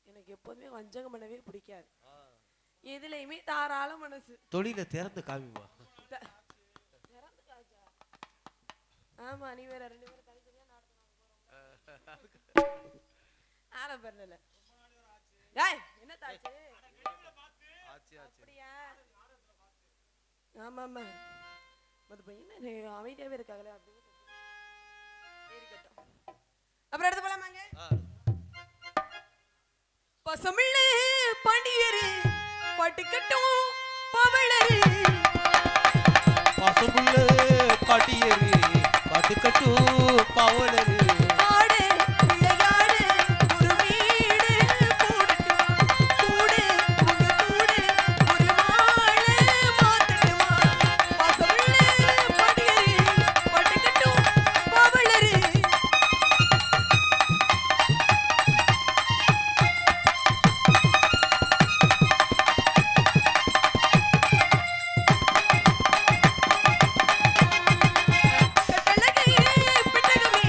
எனக்கு எப்போதுமே வஞ்சகம் பண்ணவே பிடிக்காது. எதுலையுமே தாராள மனசு. தொழில திறந்து காமிமா. திறந்து காய்ச்சா? ஆமா, நீ வேற 2 பேரும் தனித்தனியா ஆட பரல. டேய் என்ன தாச்சு? அப்படியா? ஆமா ஆமா. மது பையன் அமைதியாவே இருக்காங்களே அப்படி. இருக்கட்டும். அப்புறம் எடுத்து போலாமாங்க? பசமிள்ளே பாண்டியரே பாட்டுக்கட்டும் பவளரே. பசமுள்ள பாட்டியரு பாட்டுக்கட்டு பவளரு. ஆடு விளையாடு ஒரு வீடு கூடட்டுமா கூடு உங்க கூடு ஒரு மாலை மாத்தட்டுமா. பசமிள்ளே பாண்டியரே பாட்டுக்கட்டும் பவளரே. கட்டழகே பெட்டகமே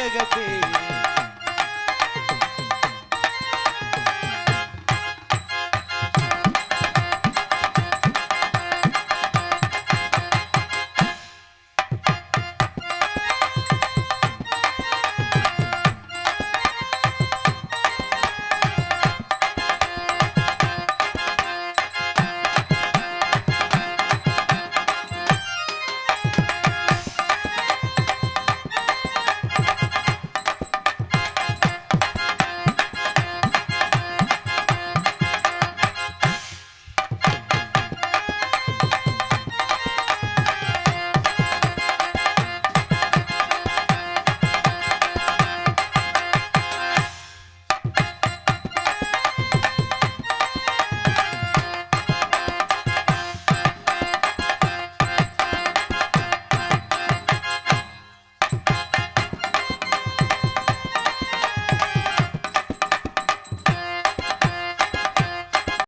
நாடகமே